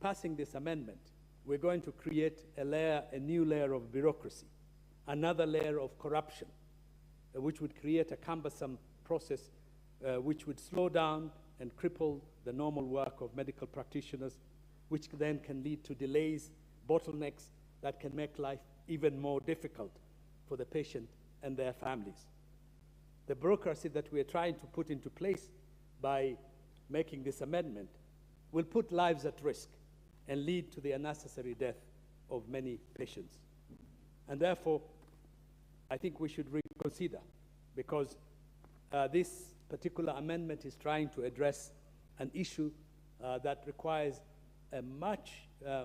passing this amendment, we're going to create a new layer of bureaucracy, another layer of corruption, which would create a cumbersome process which would slow down and cripple the normal work of medical practitioners, which then can lead to delays, bottlenecks that can make life even more difficult for the patient and their families. The bureaucracy that we are trying to put into place by making this amendment will put lives at risk and lead to the unnecessary death of many patients. And therefore, I think we should reconsider, because this particular amendment is trying to address an issue that requires a much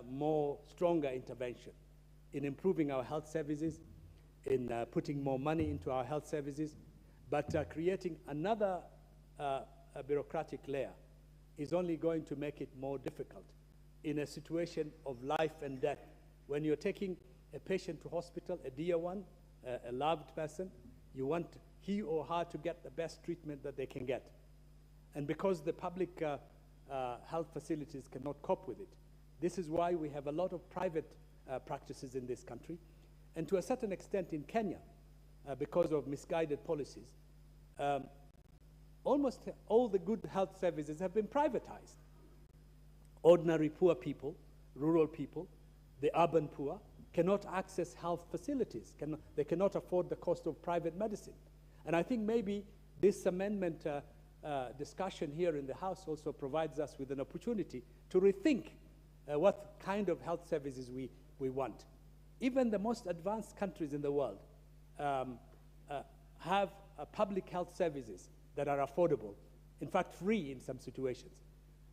more stronger intervention in improving our health services, in putting more money into our health services, but creating another bureaucratic layer is only going to make it more difficult in a situation of life and death. When you're taking a patient to hospital, a dear one, a loved person, you want he or her to get the best treatment that they can get. And because the public health facilities cannot cope with it, this is why we have a lot of private practices in this country. And to a certain extent in Kenya, because of misguided policies, almost all the good health services have been privatized. Ordinary poor people, rural people, the urban poor, cannot access health facilities. They cannot afford the cost of private medicine. And I think maybe this amendment discussion here in the House also provides us with an opportunity to rethink what kind of health services we want. Even the most advanced countries in the world have public health services that are affordable, in fact free in some situations.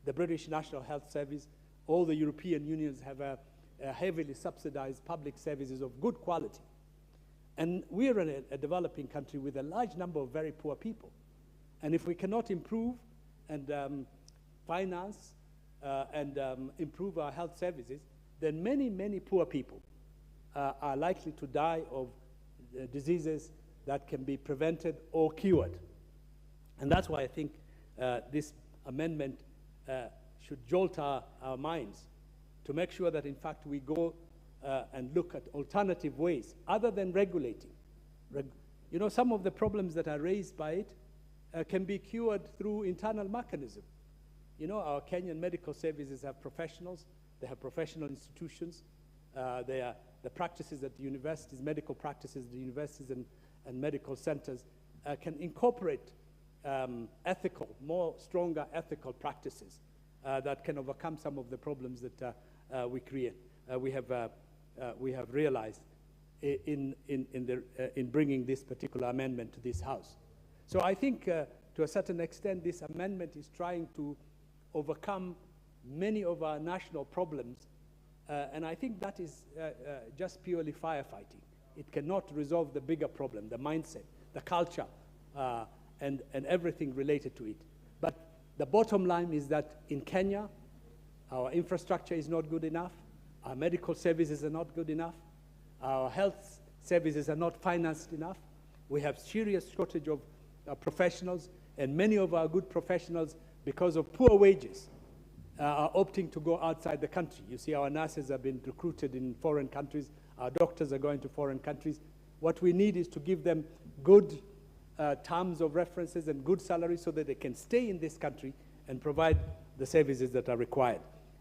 The British National Health Service, all the European unions have a heavily subsidized public services of good quality. And we're in a developing country with a large number of very poor people. And if we cannot improve and finance and improve our health services, then many, many poor people are likely to die of diseases that can be prevented or cured. And that's why I think this amendment should jolt our minds to make sure that, in fact, we go and look at alternative ways other than regulating. You know, some of the problems that are raised by it can be cured through internal mechanism. You know, our Kenyan medical services have professionals, they have professional institutions, the practices at the universities, medical practices at the universities and medical centers can incorporate stronger ethical practices that can overcome some of the problems that we create. We have realized in bringing this particular amendment to this House. So I think to a certain extent this amendment is trying to overcome many of our national problems, and I think that is just purely firefighting. It cannot resolve the bigger problem, the mindset, the culture, and everything related to it. But the bottom line is that in Kenya, our infrastructure is not good enough, our medical services are not good enough, our health services are not financed enough. We have serious shortage of professionals, and many of our good professionals, because of poor wages, are opting to go outside the country. You see, our nurses have been recruited in foreign countries, our doctors are going to foreign countries. What we need is to give them good terms of references and good salaries so that they can stay in this country and provide the services that are required.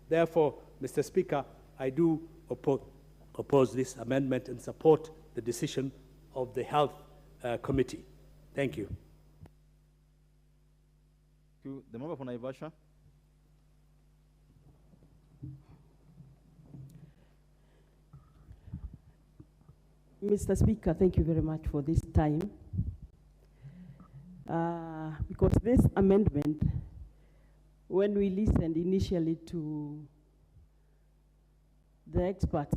Therefore, Mr. Speaker, I do oppose this amendment and support the decision of the Health Committee. Thank you. The member for Naivasha. Mr. Speaker, thank you very much for this time. Because this amendment, when we listened initially to the experts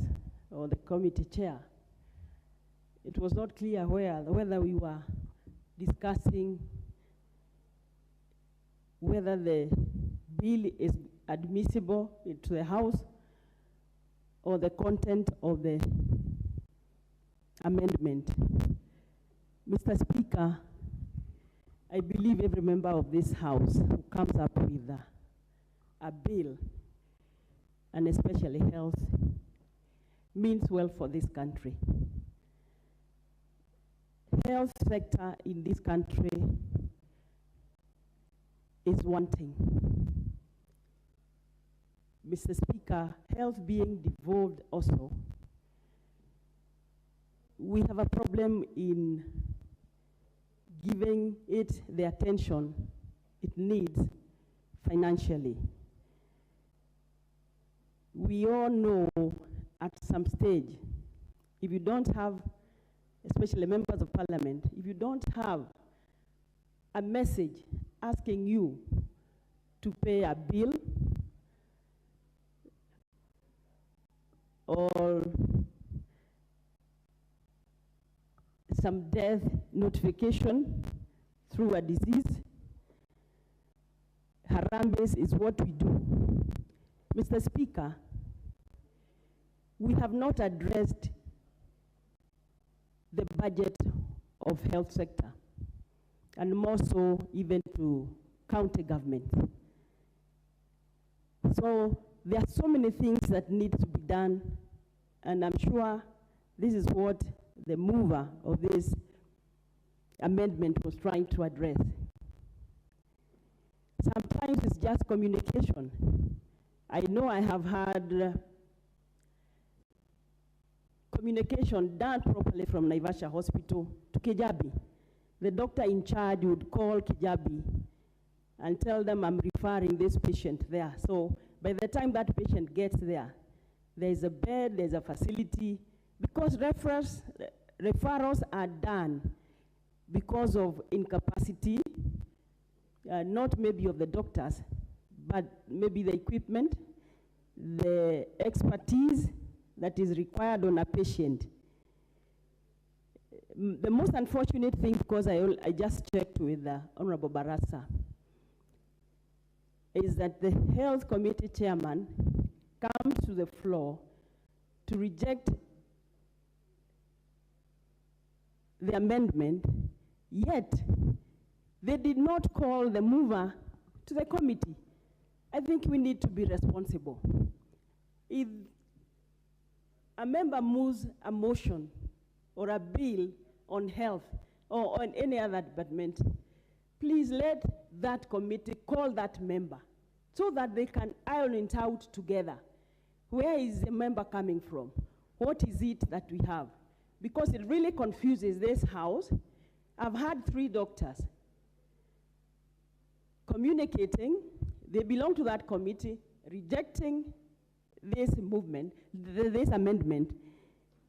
or the committee chair, it was not clear whether we were discussing whether the bill is admissible into the House or the content of the amendment. Mr. Speaker, I believe every member of this House who comes up with a bill, and especially health, means well for this country. health sector in this country is wanting. Mr. Speaker, health being devolved also, we have a problem in giving it the attention it needs financially. We all know at some stage, if you don't have, especially members of parliament, if you don't have a message asking you to pay a bill or some death notification through a disease, Harambes is what we do. Mr. Speaker, we have not addressed the budget of health sector, and more so even to county government. So there are so many things that need to be done, and I'm sure this is what the mover of this amendment was trying to address. Sometimes it's just communication. I know I have had communication done properly from Naivasha Hospital to Kijabi. The doctor in charge would call Kijabi and tell them I'm referring this patient there. So by the time that patient gets there, there's a bed, there's a facility, because referrals are done because of incapacity, not maybe of the doctors, but maybe the equipment, the expertise that is required on a patient. The most unfortunate thing, because I just checked with Honorable Barasa, is that the Health Committee Chairman comes to the floor to reject the amendment, yet they did not call the mover to the committee. I think we need to be responsible. If a member moves a motion or a bill on health or on any other department, please let that committee call that member so that they can iron it out together. Where is the member coming from? What is it that we have? Because it really confuses this house. I've had 3 doctors communicating, they belong to that committee, rejecting this movement, this amendment,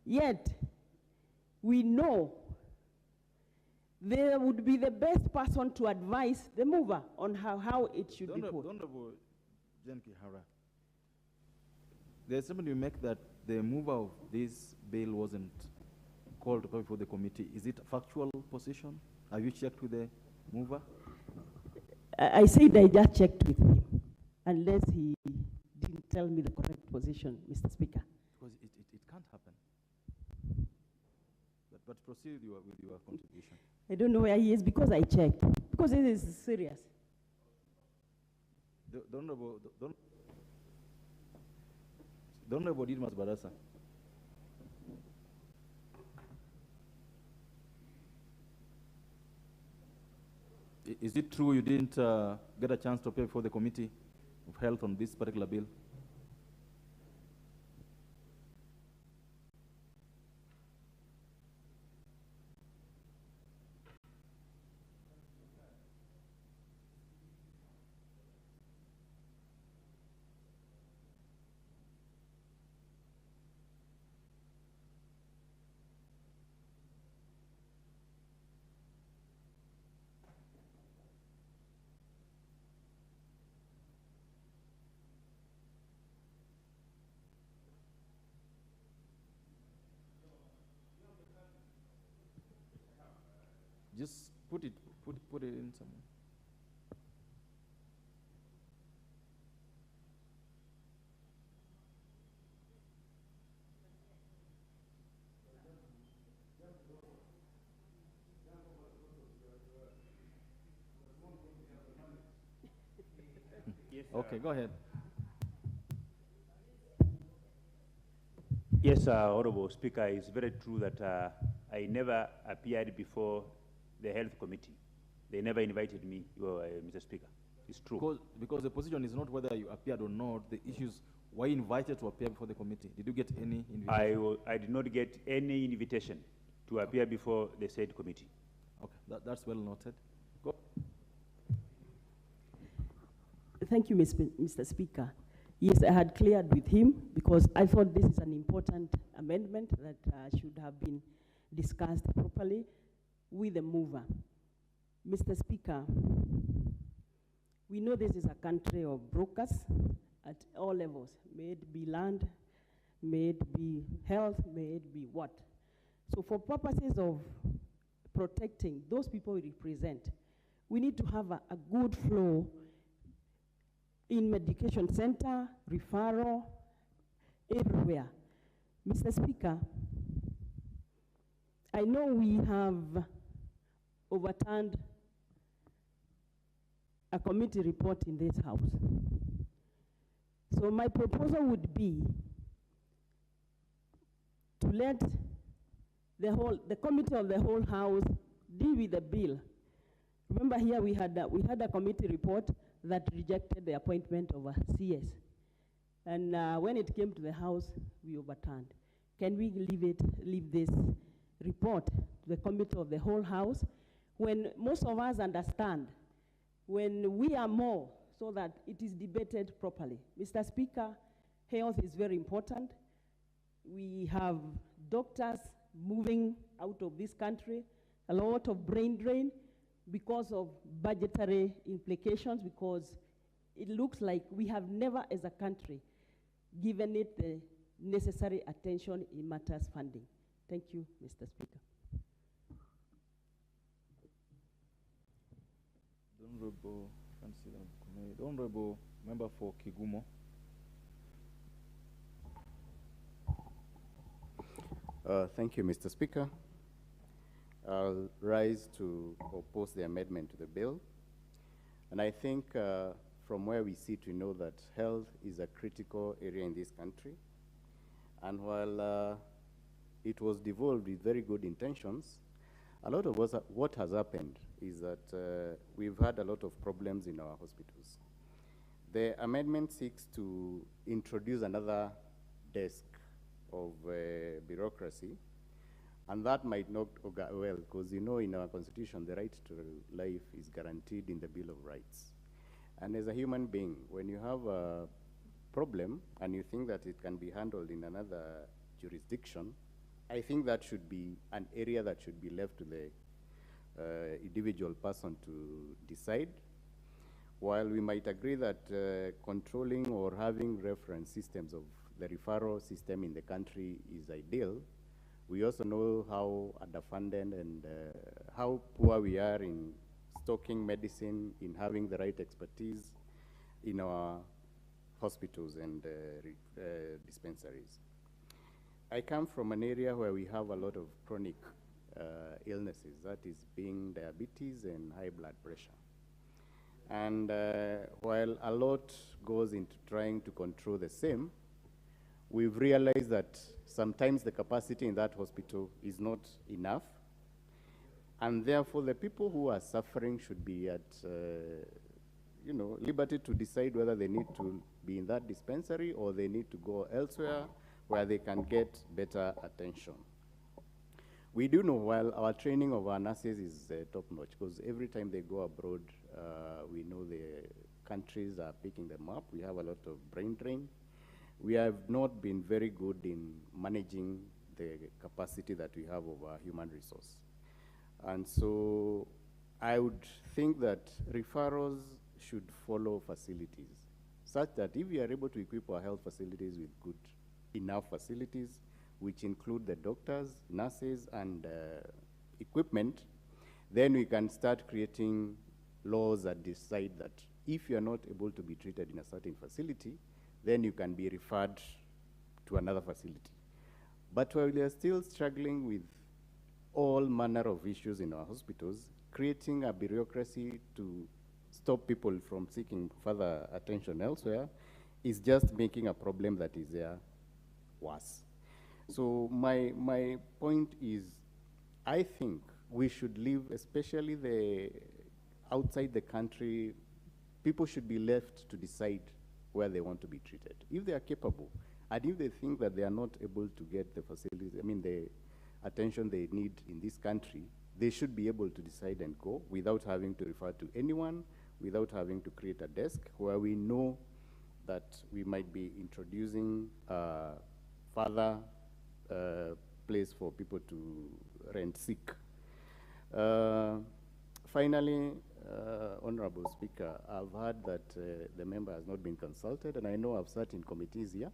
yet we know they would be the best person to advise the mover on how it should be put. Honorable Jen Kihara, there's somebody who make that the mover of this bill wasn't called to come before the committee. Is it a factual position? Have you checked with the mover? I said I just checked with him, unless he didn't tell me the correct position, Mr. Speaker. Because it can't happen. But proceed with your contribution. I don't know where he is because I checked. Because it is serious. The Honorable Didmas Barasa. Is it true you didn't get a chance to appear before the Committee of Health on this particular bill? Just put it in somewhere. Yes, okay, go ahead. Yes, Honorable Speaker, it's very true that I never appeared before the health committee. They never invited me, Mr. Speaker. It's true. Because the position is not whether you appeared or not. The issues, were you invited to appear before the committee? Did you get any invitation? I did not get any invitation to appear before the said committee. Okay, that's well noted. Go. Thank you, Mr. Speaker. Yes, I had cleared with him because I thought this is an important amendment that should have been discussed properly with the mover. Mr. Speaker, we know this is a country of brokers at all levels. May it be land, may it be health, may it be what. So for purposes of protecting those people we represent, we need to have a good flow in medication center, referral, everywhere. Mr. Speaker, I know we have overturned a committee report in this house. So my proposal would be to let the committee of the whole house deal with the bill. Remember here we had a committee report that rejected the appointment of a CS. And when it came to the house, we overturned. Can we leave this report to the committee of the whole house when most of us understand when we are more so that it is debated properly? Mr. Speaker, health is very important. We have doctors moving out of this country, a lot of brain drain because of budgetary implications, because it looks like we have never as a country given it the necessary attention in matters funding. Thank you, Mr. Speaker. The Honorable Member for Kigumo. Thank you, Mr. Speaker. I'll rise to oppose the amendment to the bill. And I think from where we sit, we know that health is a critical area in this country. And while it was devolved with very good intentions, a lot of what has happened is that we've had a lot of problems in our hospitals. The amendment seeks to introduce another desk of bureaucracy, and that might not go well, because you know in our constitution the right to life is guaranteed in the Bill of Rights. And as a human being, when you have a problem and you think that it can be handled in another jurisdiction, I think that should be an area that should be left to the individual person to decide. While we might agree that controlling or having reference systems of the referral system in the country is ideal, we also know how underfunded and how poor we are in stocking medicine, in having the right expertise in our hospitals and dispensaries. I come from an area where we have a lot of chronic illnesses, that is being diabetes and high blood pressure. And while a lot goes into trying to control the same, we've realized that sometimes the capacity in that hospital is not enough, and therefore the people who are suffering should be at liberty to decide whether they need to be in that dispensary or they need to go elsewhere where they can get better attention. We do know, while our training of our nurses is top-notch, because every time they go abroad, we know the countries are picking them up. We have a lot of brain drain. We have not been very good in managing the capacity that we have of our human resource. And so I would think that referrals should follow facilities, such that if we are able to equip our health facilities with good enough facilities, which include the doctors, nurses, and equipment, then we can start creating laws that decide that if you're not able to be treated in a certain facility, then you can be referred to another facility. But while we are still struggling with all manner of issues in our hospitals, creating a bureaucracy to stop people from seeking further attention elsewhere is just making a problem that is there worse. So my point is, I think we should leave, especially the outside the country, people should be left to decide where they want to be treated. If they are capable, and if they think that they are not able to get the facilities, I mean the attention they need in this country, they should be able to decide and go without having to refer to anyone, without having to create a desk where we know that we might be introducing further place for people to rent sick. Finally, Honorable Speaker, I've heard that the member has not been consulted, and I know I've sat in committees here.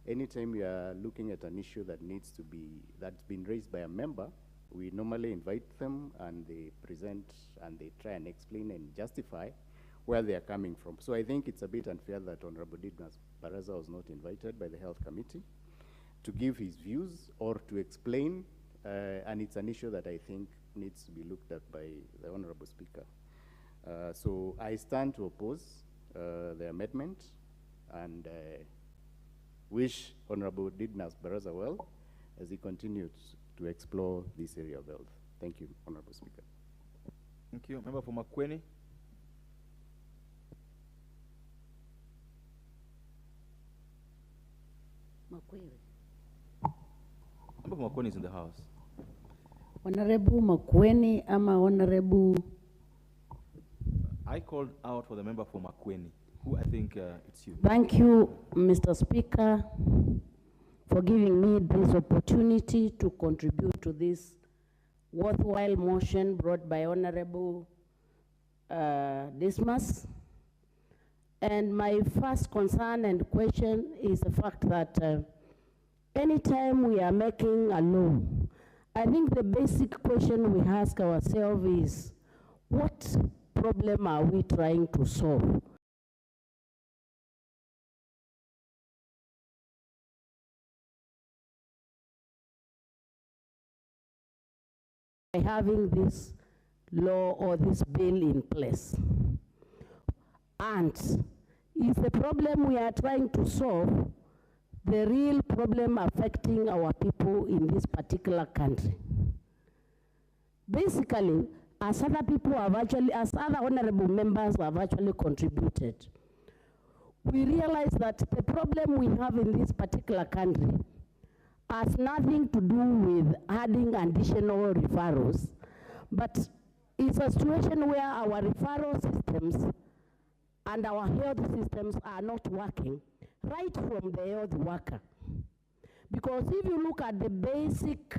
Anytime we are looking at an issue that needs to be, that's been raised by a member, we normally invite them and they present and they try and explain and justify where they are coming from. So I think it's a bit unfair that Honorable Didmas Baraza was not invited by the Health Committee to give his views or to explain, and it's an issue that I think needs to be looked at by the Honorable Speaker. So I stand to oppose the amendment and wish Honorable Didmas Baraza well as he continues to explore this area of health. Thank you, Honorable Speaker. Thank you. Member for Makueni. Makueni. Member for Makueni is in the house. Honorable Makueni ama Honorable? I called out for the member for Makueni, who I think it's you. Thank you, Mr. Speaker, for giving me this opportunity to contribute to this worthwhile motion brought by Honorable Dismas. And my first concern and question is the fact that anytime we are making a law, I think the basic question we ask ourselves is, what problem are we trying to solve? By having this law or this bill in place. And is the problem we are trying to solve the real problem affecting our people in this particular country? Basically, as other people have actually, as other honorable members have actually contributed, we realize that the problem we have in this particular country has nothing to do with adding additional referrals, but it's a situation where our referral systems and our health systems are not working right from the health worker. Because if you look at the basic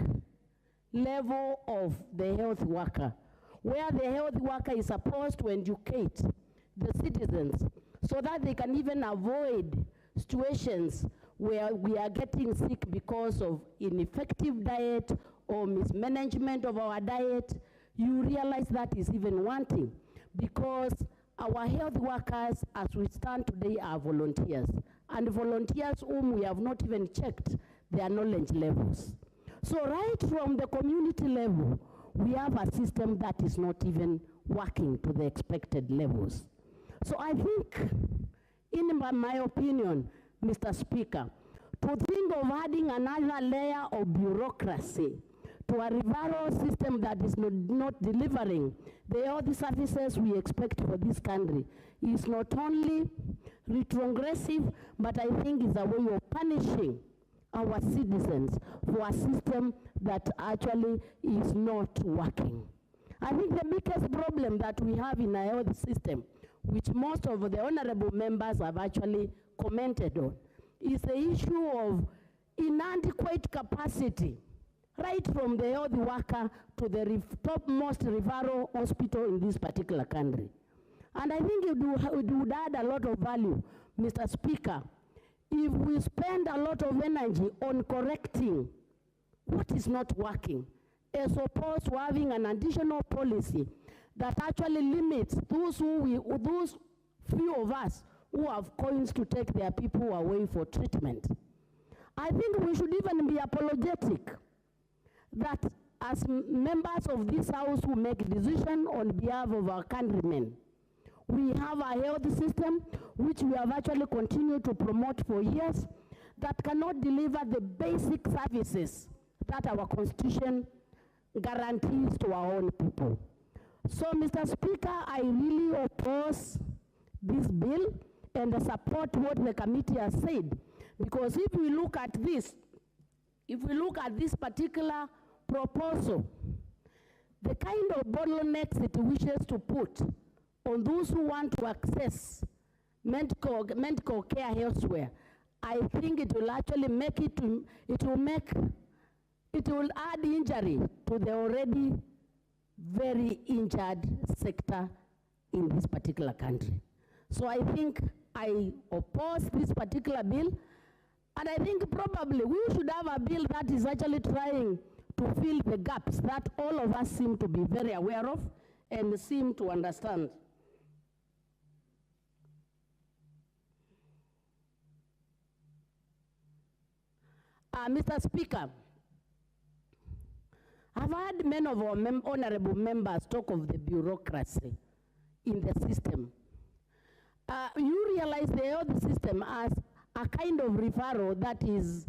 level of the health worker, where the health worker is supposed to educate the citizens so that they can even avoid situations where we are getting sick because of ineffective diet or mismanagement of our diet, you realize that is even wanting, because our health workers, as we stand today, are volunteers, and volunteers whom we have not even checked their knowledge levels. So right from the community level, we have a system that is not even working to the expected levels. So I think, in my opinion, Mr. Speaker, to think of adding another layer of bureaucracy to a referral system that is not delivering the health services we expect for this country is not only retrogressive, but I think is a way of punishing our citizens for a system that actually is not working. I think the biggest problem that we have in our health system, which most of the honorable members have actually commented on, is the issue of inadequate capacity, right from the health worker to the topmost referral hospital in this particular country. And I think it would add a lot of value, Mr. Speaker, if we spend a lot of energy on correcting what is not working, as opposed to having an additional policy that actually limits those few of us who have coins to take their people away for treatment. I think we should even be apologetic that as members of this house who make decisions on behalf of our countrymen, we have a health system which we have actually continued to promote for years that cannot deliver the basic services that our Constitution guarantees to our own people. So, Mr. Speaker, I really oppose this bill and support what the committee has said. Because if we look at this particular proposal, the kind of bottlenecks it wishes to put on those who want to access medical care elsewhere, I think it will actually it will add injury to the already very injured sector in this particular country. So I think I oppose this particular bill, and I think probably we should have a bill that is actually trying to fill the gaps that all of us seem to be very aware of and seem to understand. Mr. Speaker, I've heard many of our honorable members talk of the bureaucracy in the system. You realize the health system as a kind of referral that is,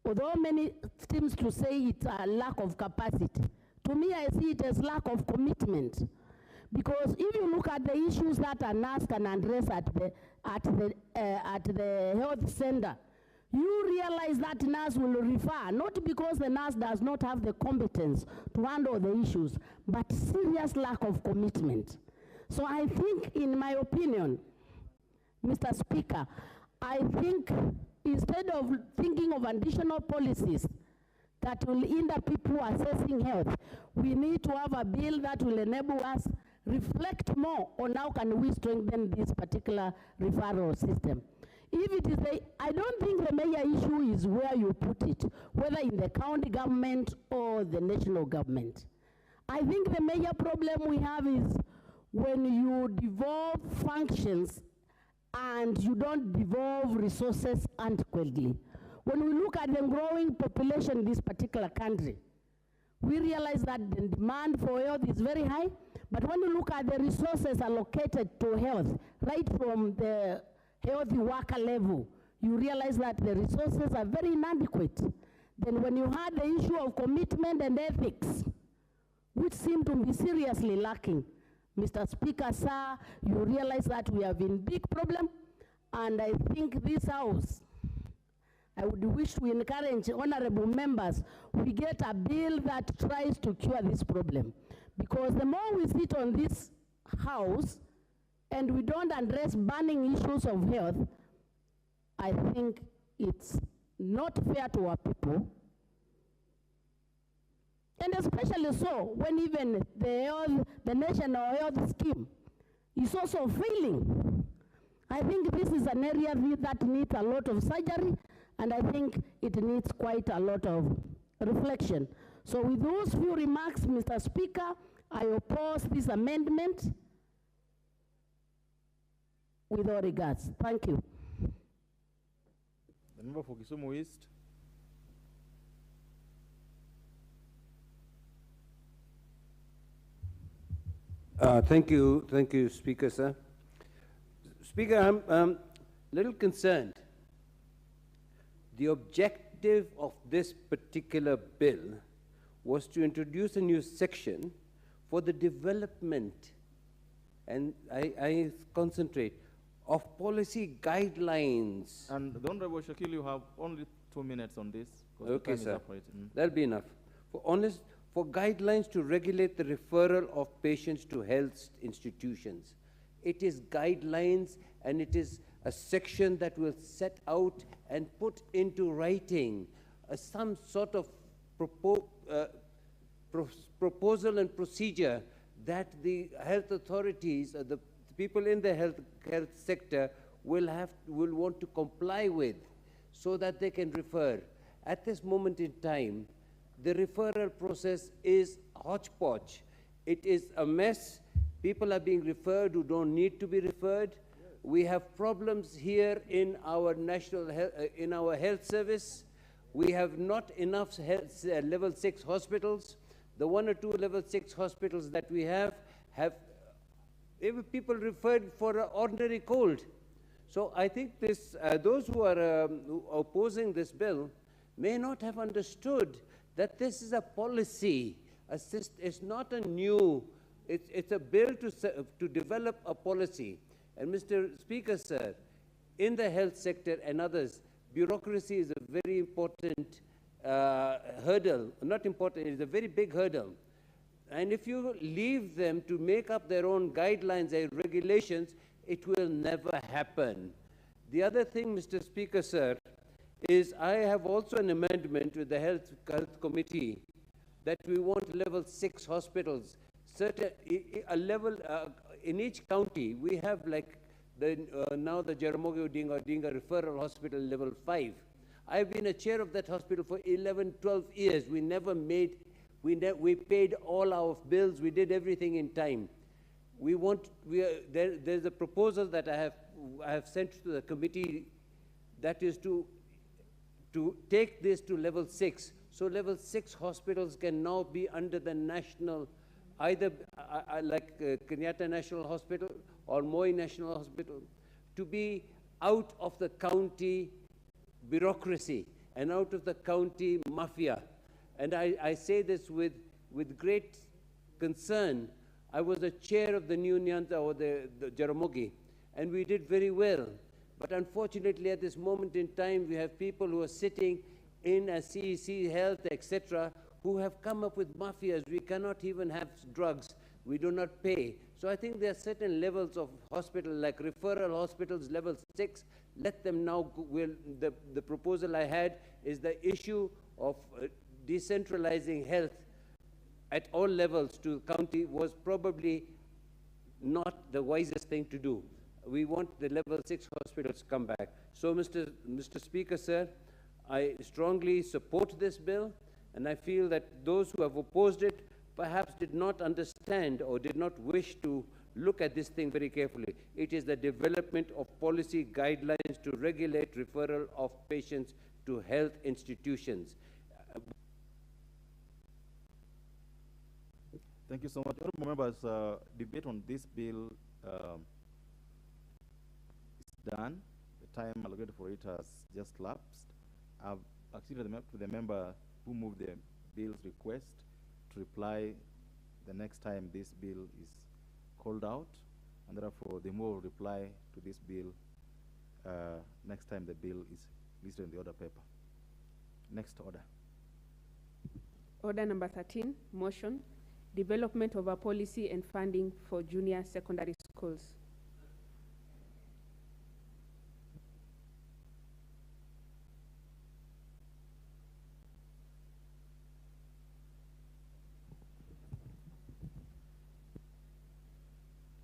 although many seems to say it's a lack of capacity, to me I see it as lack of commitment. Because if you look at the issues that a nurse can address at the health center, you realize that nurse will refer, not because the nurse does not have the competence to handle the issues, but serious lack of commitment. So I think, in my opinion, Mr. Speaker, I think instead of thinking of additional policies that will hinder people accessing health, we need to have a bill that will enable us reflect more on how can we strengthen this particular referral system. If it is I don't think the major issue is where you put it, whether in the county government or the national government. I think the major problem we have is when you devolve functions and you don't devolve resources adequately. When we look at the growing population in this particular country, we realize that the demand for health is very high, but when you look at the resources allocated to health, right from the healthy worker level, you realize that the resources are very inadequate. Then when you had the issue of commitment and ethics, which seem to be seriously lacking, Mr. Speaker, sir, you realize that we have a big problem, and I think this House, I would wish to encourage honorable members, we get a bill that tries to cure this problem. Because the more we sit on this House, and we don't address burning issues of health, I think it's not fair to our people. And especially so when even the national health scheme is also failing. I think this is an area that needs a lot of surgery, and I think it needs quite a lot of reflection. So with those few remarks, Mr. Speaker, I oppose this amendment with all regards. Thank you. The member for Kisumu East. Thank you, Speaker, sir. Speaker, I'm a little concerned. The objective of this particular bill was to introduce a new section for the development, and I concentrate, of policy guidelines. And the Honorable Shakil, you have only 2 minutes on this. Okay, sir. That'll be enough. For guidelines to regulate the referral of patients to health institutions. It is guidelines, and it is a section that will set out and put into writing some sort of proposal and procedure that the health authorities, the people in the health sector will want to comply with, so that they can refer. At this moment in time, the referral process is hodgepodge. It is a mess. People are being referred who don't need to be referred. We have problems here in our in our health service. We have not enough level 6 hospitals. The 1 or 2 level 6 hospitals that we have people referred for an ordinary cold. So I think this, those who are opposing this bill may not have understood that this is a policy It's not a new, it's a bill to develop a policy. And Mr. Speaker, sir, in the health sector and others, bureaucracy is a very important hurdle. Not important, it's a very big hurdle. And if you leave them to make up their own guidelines and regulations, it will never happen. The other thing, Mr. Speaker, sir, is I have also an amendment with the Health Committee that we want level 6 hospitals. A level, in each county, we have like now the Jaramogi Odinga Referral Hospital level 5. I've been a chair of that hospital for 11, 12 years. We never made, we paid all our bills, we did everything in time. There's a proposal that I have sent to the committee that is to take this to level 6. So level 6 hospitals can now be under the national, either like Kenyatta National Hospital or Moi National Hospital, to be out of the county bureaucracy and out of the county mafia. And I say this with great concern. I was the chair of the New Nyanza, or the Jaramogi, and we did very well. But unfortunately, at this moment in time, we have people who are sitting in a CEC Health, etc., who have come up with mafias. We cannot even have drugs. We do not pay. So I think there are certain levels of hospital, like referral hospitals, level 6. Let them now, the proposal I had is the issue of decentralizing health at all levels to county was probably not the wisest thing to do. We want the level 6 hospitals to come back. So, Mr. Speaker, sir, I strongly support this bill, and I feel that those who have opposed it perhaps did not understand or did not wish to look at this thing very carefully. It is the development of policy guidelines to regulate referral of patients to health institutions. Thank you so much. Honorable members, debate on this bill is done. The time allocated for it has just lapsed. I've acceded to the member who moved the bill's request to reply the next time this bill is called out, and therefore the more reply to this bill next time the bill is listed in the order paper. Next order. Order number 13, motion, development of a policy and funding for junior secondary schools.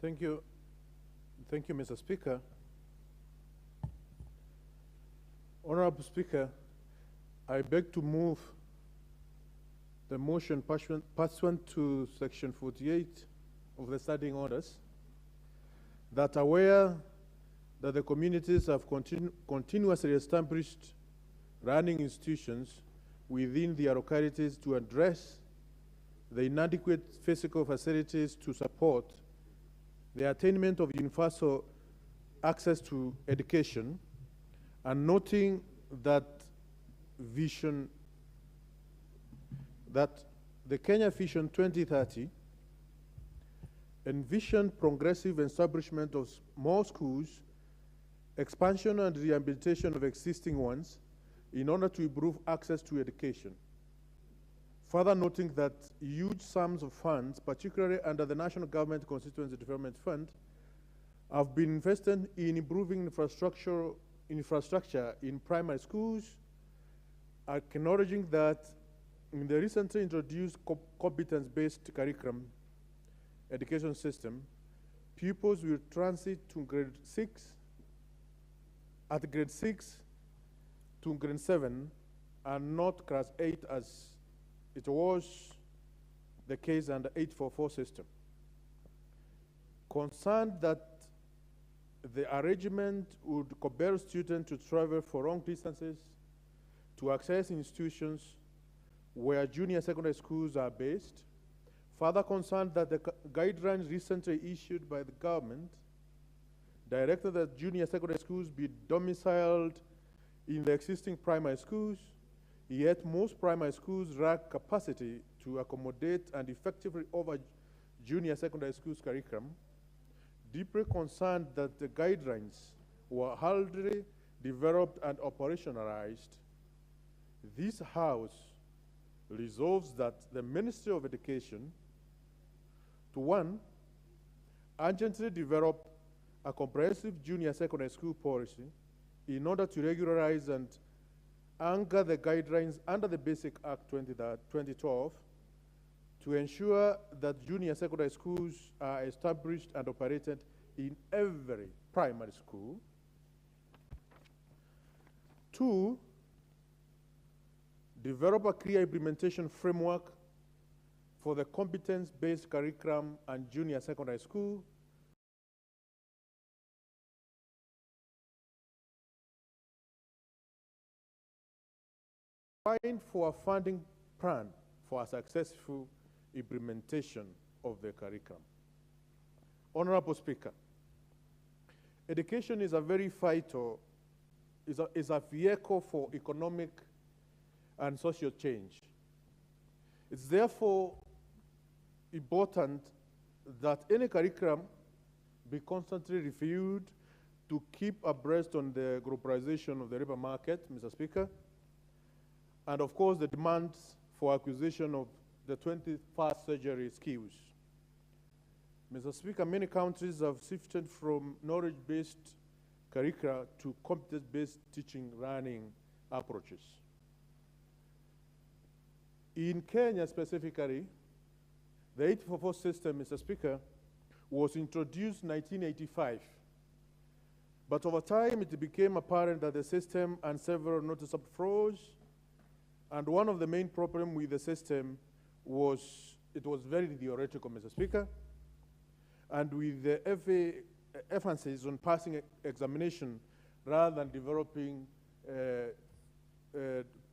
Thank you. Thank you, Mr. Speaker. Honorable Speaker, I beg to move the motion pursuant to Section 48 of the standing orders, that aware that the communities have continuously established running institutions within their localities to address the inadequate physical facilities to support the attainment of universal access to education, and noting that the Kenya Vision 2030 envisioned progressive establishment of more schools, expansion and rehabilitation of existing ones in order to improve access to education. Further noting that huge sums of funds, particularly under the National Government Constituency Development Fund, have been invested in improving infrastructure in primary schools, acknowledging that in the recently introduced competence-based curriculum education system, pupils will transit to grade 6, at grade 6 to grade 7, and not class 8 as it was the case under 844 system. Concerned that the arrangement would compel students to travel for long distances to access institutions where junior secondary schools are based. Further concerned that the guidelines recently issued by the government directed that junior secondary schools be domiciled in the existing primary schools Yet most primary schools lack capacity to accommodate and effectively offer junior secondary schools curriculum. Deeply concerned that the guidelines were hardly developed and operationalized, this House resolves that the Ministry of Education to one, urgently develop a comprehensive junior secondary school policy in order to regularize and anchor the guidelines under the Basic Act 2012 to ensure that junior secondary schools are established and operated in every primary school. Two, develop a clear implementation framework for the competence-based curriculum and junior secondary school. Provide for a funding plan for a successful implementation of the curriculum. Honorable Speaker, education is a very vital, is a vehicle for economic and social change. It's therefore important that any curriculum be constantly reviewed to keep abreast on the globalization of the labor market, Mr. Speaker, and of course the demands for acquisition of the 21st century skills. Mr. Speaker, many countries have shifted from knowledge-based curricula to competence-based teaching learning approaches. In Kenya specifically, the 844 system, Mr. Speaker, was introduced in 1985. But over time, it became apparent that the system had several noticeable flaws, and one of the main problems with the system was it was very theoretical, Mr. Speaker, and with the emphasis on passing examination rather than developing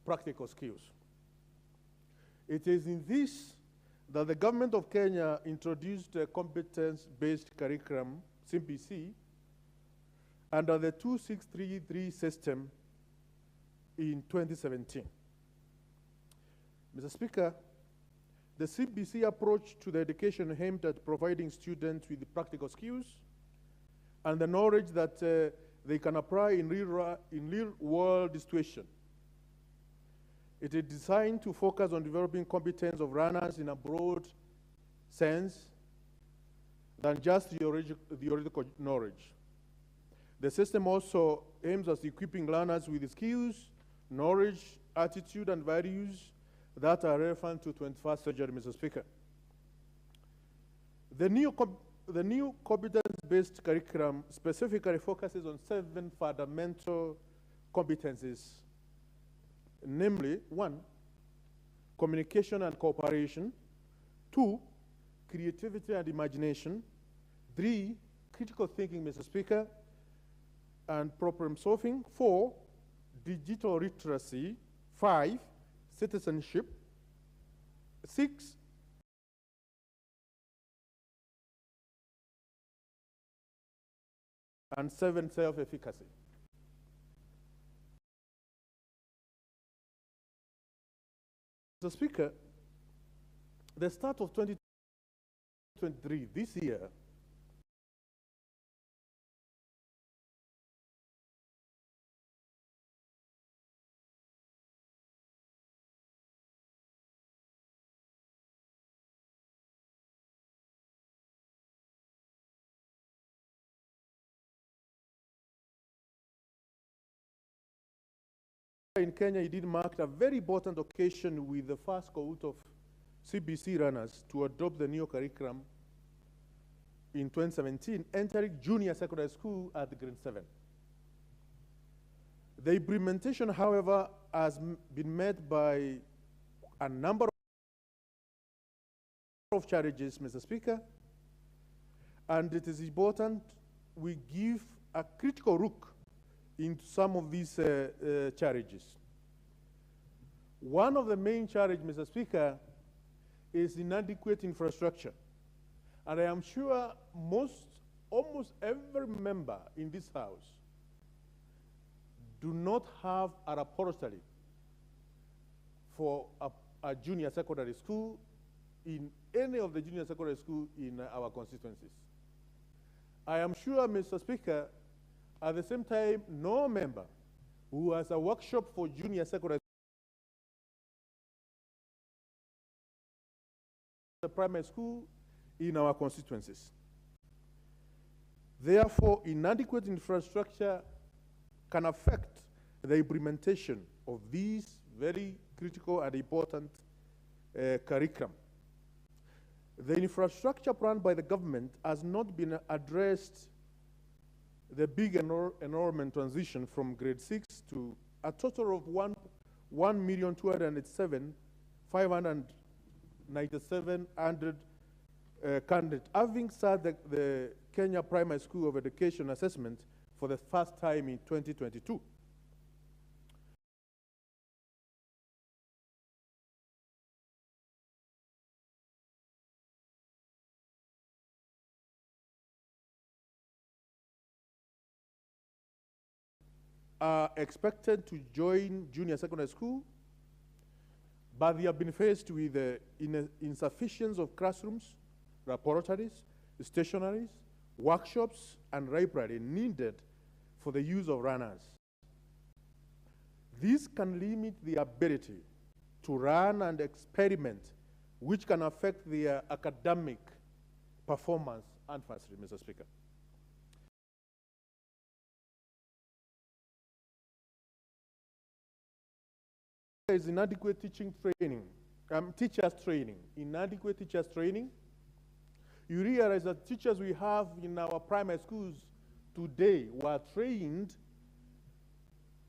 practical skills. It is in this that the government of Kenya introduced a competence-based curriculum, CBC, under the 2633 system in 2017. Mr. Speaker, the CBC approach to the education aimed at providing students with the practical skills and the knowledge that they can apply in real-world situations. It is designed to focus on developing competence of learners in a broad sense than just theoretical knowledge. The system also aims at equipping learners with the skills, knowledge, attitude, and values that are relevant to 21st century, Mr. Speaker. The new competence-based curriculum specifically focuses on 7 fundamental competencies, namely, 1, communication and cooperation, 2, creativity and imagination, 3, critical thinking, Mr. Speaker, and problem solving, 4, digital literacy, 5, citizenship, 6, and 7, self-efficacy. Mr. Speaker, the start of 2023, this year, in Kenya, it did mark a very important occasion with the first cohort of CBC runners to adopt the new curriculum in 2017, entering junior secondary school at grade 7. The implementation, however, has been met by a number of challenges, Mr. Speaker, and it is important we give a critical look into some of these challenges. One of the main challenges, Mr. Speaker, is inadequate infrastructure. And I am sure almost every member in this House do not have a laboratory for a junior secondary school in any of the junior secondary schools in our constituencies. I am sure, Mr. Speaker, at the same time, no member who has a workshop for junior secondary primary school in our constituencies. Therefore, inadequate infrastructure can affect the implementation of these very critical and important curriculum. The infrastructure plan by the government has not been addressed the big enrollment transition from grade 6 to a total of 1,207,597 candidates, having started the Kenya Primary School of Education assessment for the first time in 2022. Are expected to join junior secondary school, but they have been faced with insufficiency of classrooms, laboratories, stationaries, workshops, and library needed for the use of runners. This can limit the ability to run and experiment, which can affect their academic performance adversely, Mr. Speaker. There is inadequate teaching training, teachers training, inadequate teachers training. You realize that teachers we have in our primary schools today were trained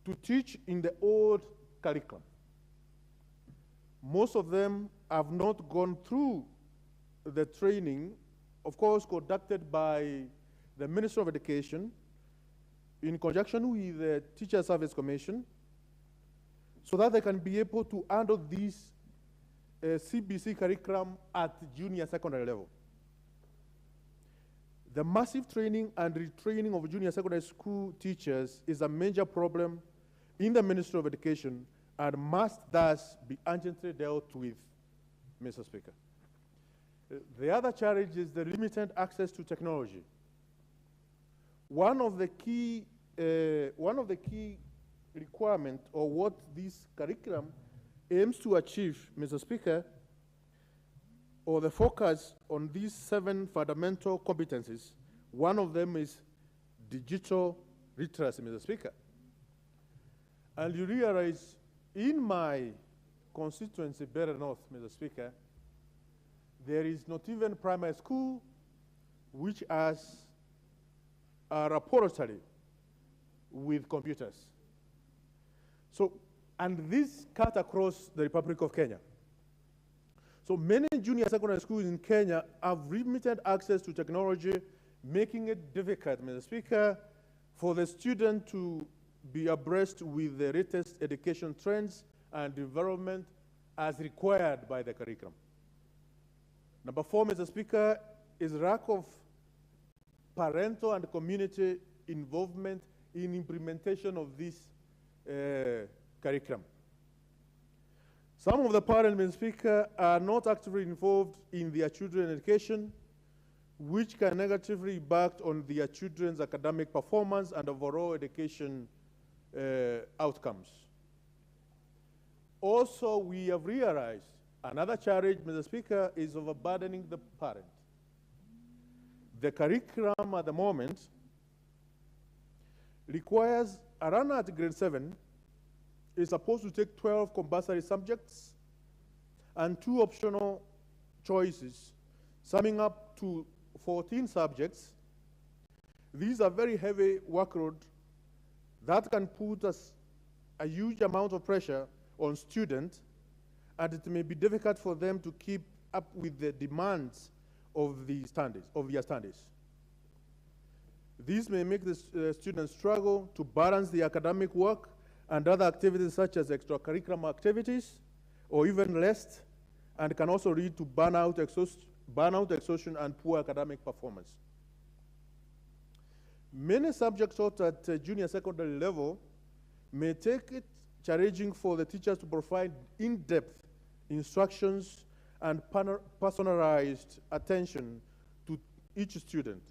to teach in the old curriculum. Most of them have not gone through the training, of course, conducted by the Ministry of Education in conjunction with the Teacher Service Commission, so that they can be able to handle this CBC curriculum at junior secondary level. The massive training and retraining of junior secondary school teachers is a major problem in the Ministry of Education and must thus be urgently dealt with, Mr. Speaker. The other challenge is the limited access to technology. One of the key requirement or what this curriculum aims to achieve, Mr. Speaker, or the focus on these 7 fundamental competencies, one of them is digital literacy, Mr. Speaker. And you realize in my constituency, Better North, Mr. Speaker, there is not even primary school which has a laboratory with computers. So, and this cut across the Republic of Kenya. So many junior secondary schools in Kenya have limited access to technology, making it difficult, Mr. Speaker, for the student to be abreast with the latest education trends and development as required by the curriculum. Number 4, Mr. Speaker, is lack of parental and community involvement in implementation of this curriculum. Some of the parents, Mr. Speaker, are not actively involved in their children's education, which can negatively impact on their children's academic performance and overall education outcomes. Also, we have realized another challenge, Mr. Speaker, is overburdening the parent. The curriculum at the moment requires a runner at grade 7 is supposed to take 12 compulsory subjects and 2 optional choices, summing up to 14 subjects. These are very heavy workload that can put us a huge amount of pressure on students, and it may be difficult for them to keep up with the demands of their studies. These may make the students struggle to balance the academic work and other activities such as extracurricular activities, or even rest, and can also lead to burnout, exhaustion, and poor academic performance. Many subjects taught at junior secondary level may take it challenging for the teachers to provide in-depth instructions and personalized attention to each student.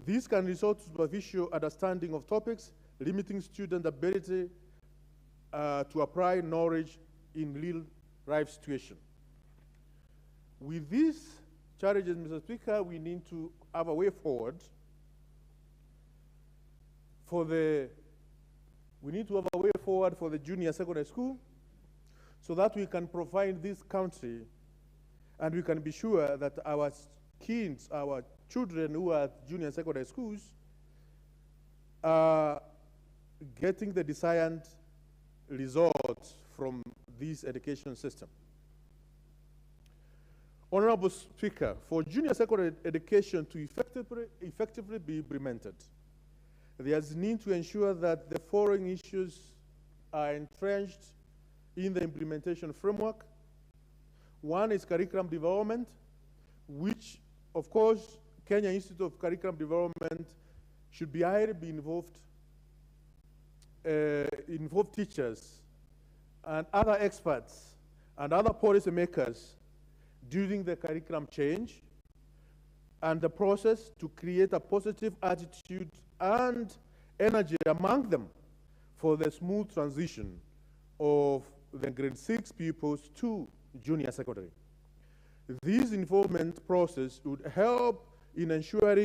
This can result to superficial understanding of topics, limiting student ability to apply knowledge in real-life situations. With these challenges, Mr. Speaker, we need to have a way forward for the junior secondary school so that we can provide this country and we can be sure that our kids, our children who are at junior secondary schools are getting the desired results from this education system. Honorable Speaker, for junior secondary education to effectively be implemented, there is need to ensure that the following issues are entrenched in the implementation framework. One is curriculum development, which, of course, Kenya Institute of Curriculum Development should be highly involved teachers and other experts and other policy makers during the curriculum change and the process to create a positive attitude and energy among them for the smooth transition of the grade 6 pupils to junior secondary. This involvement process would help in ensuring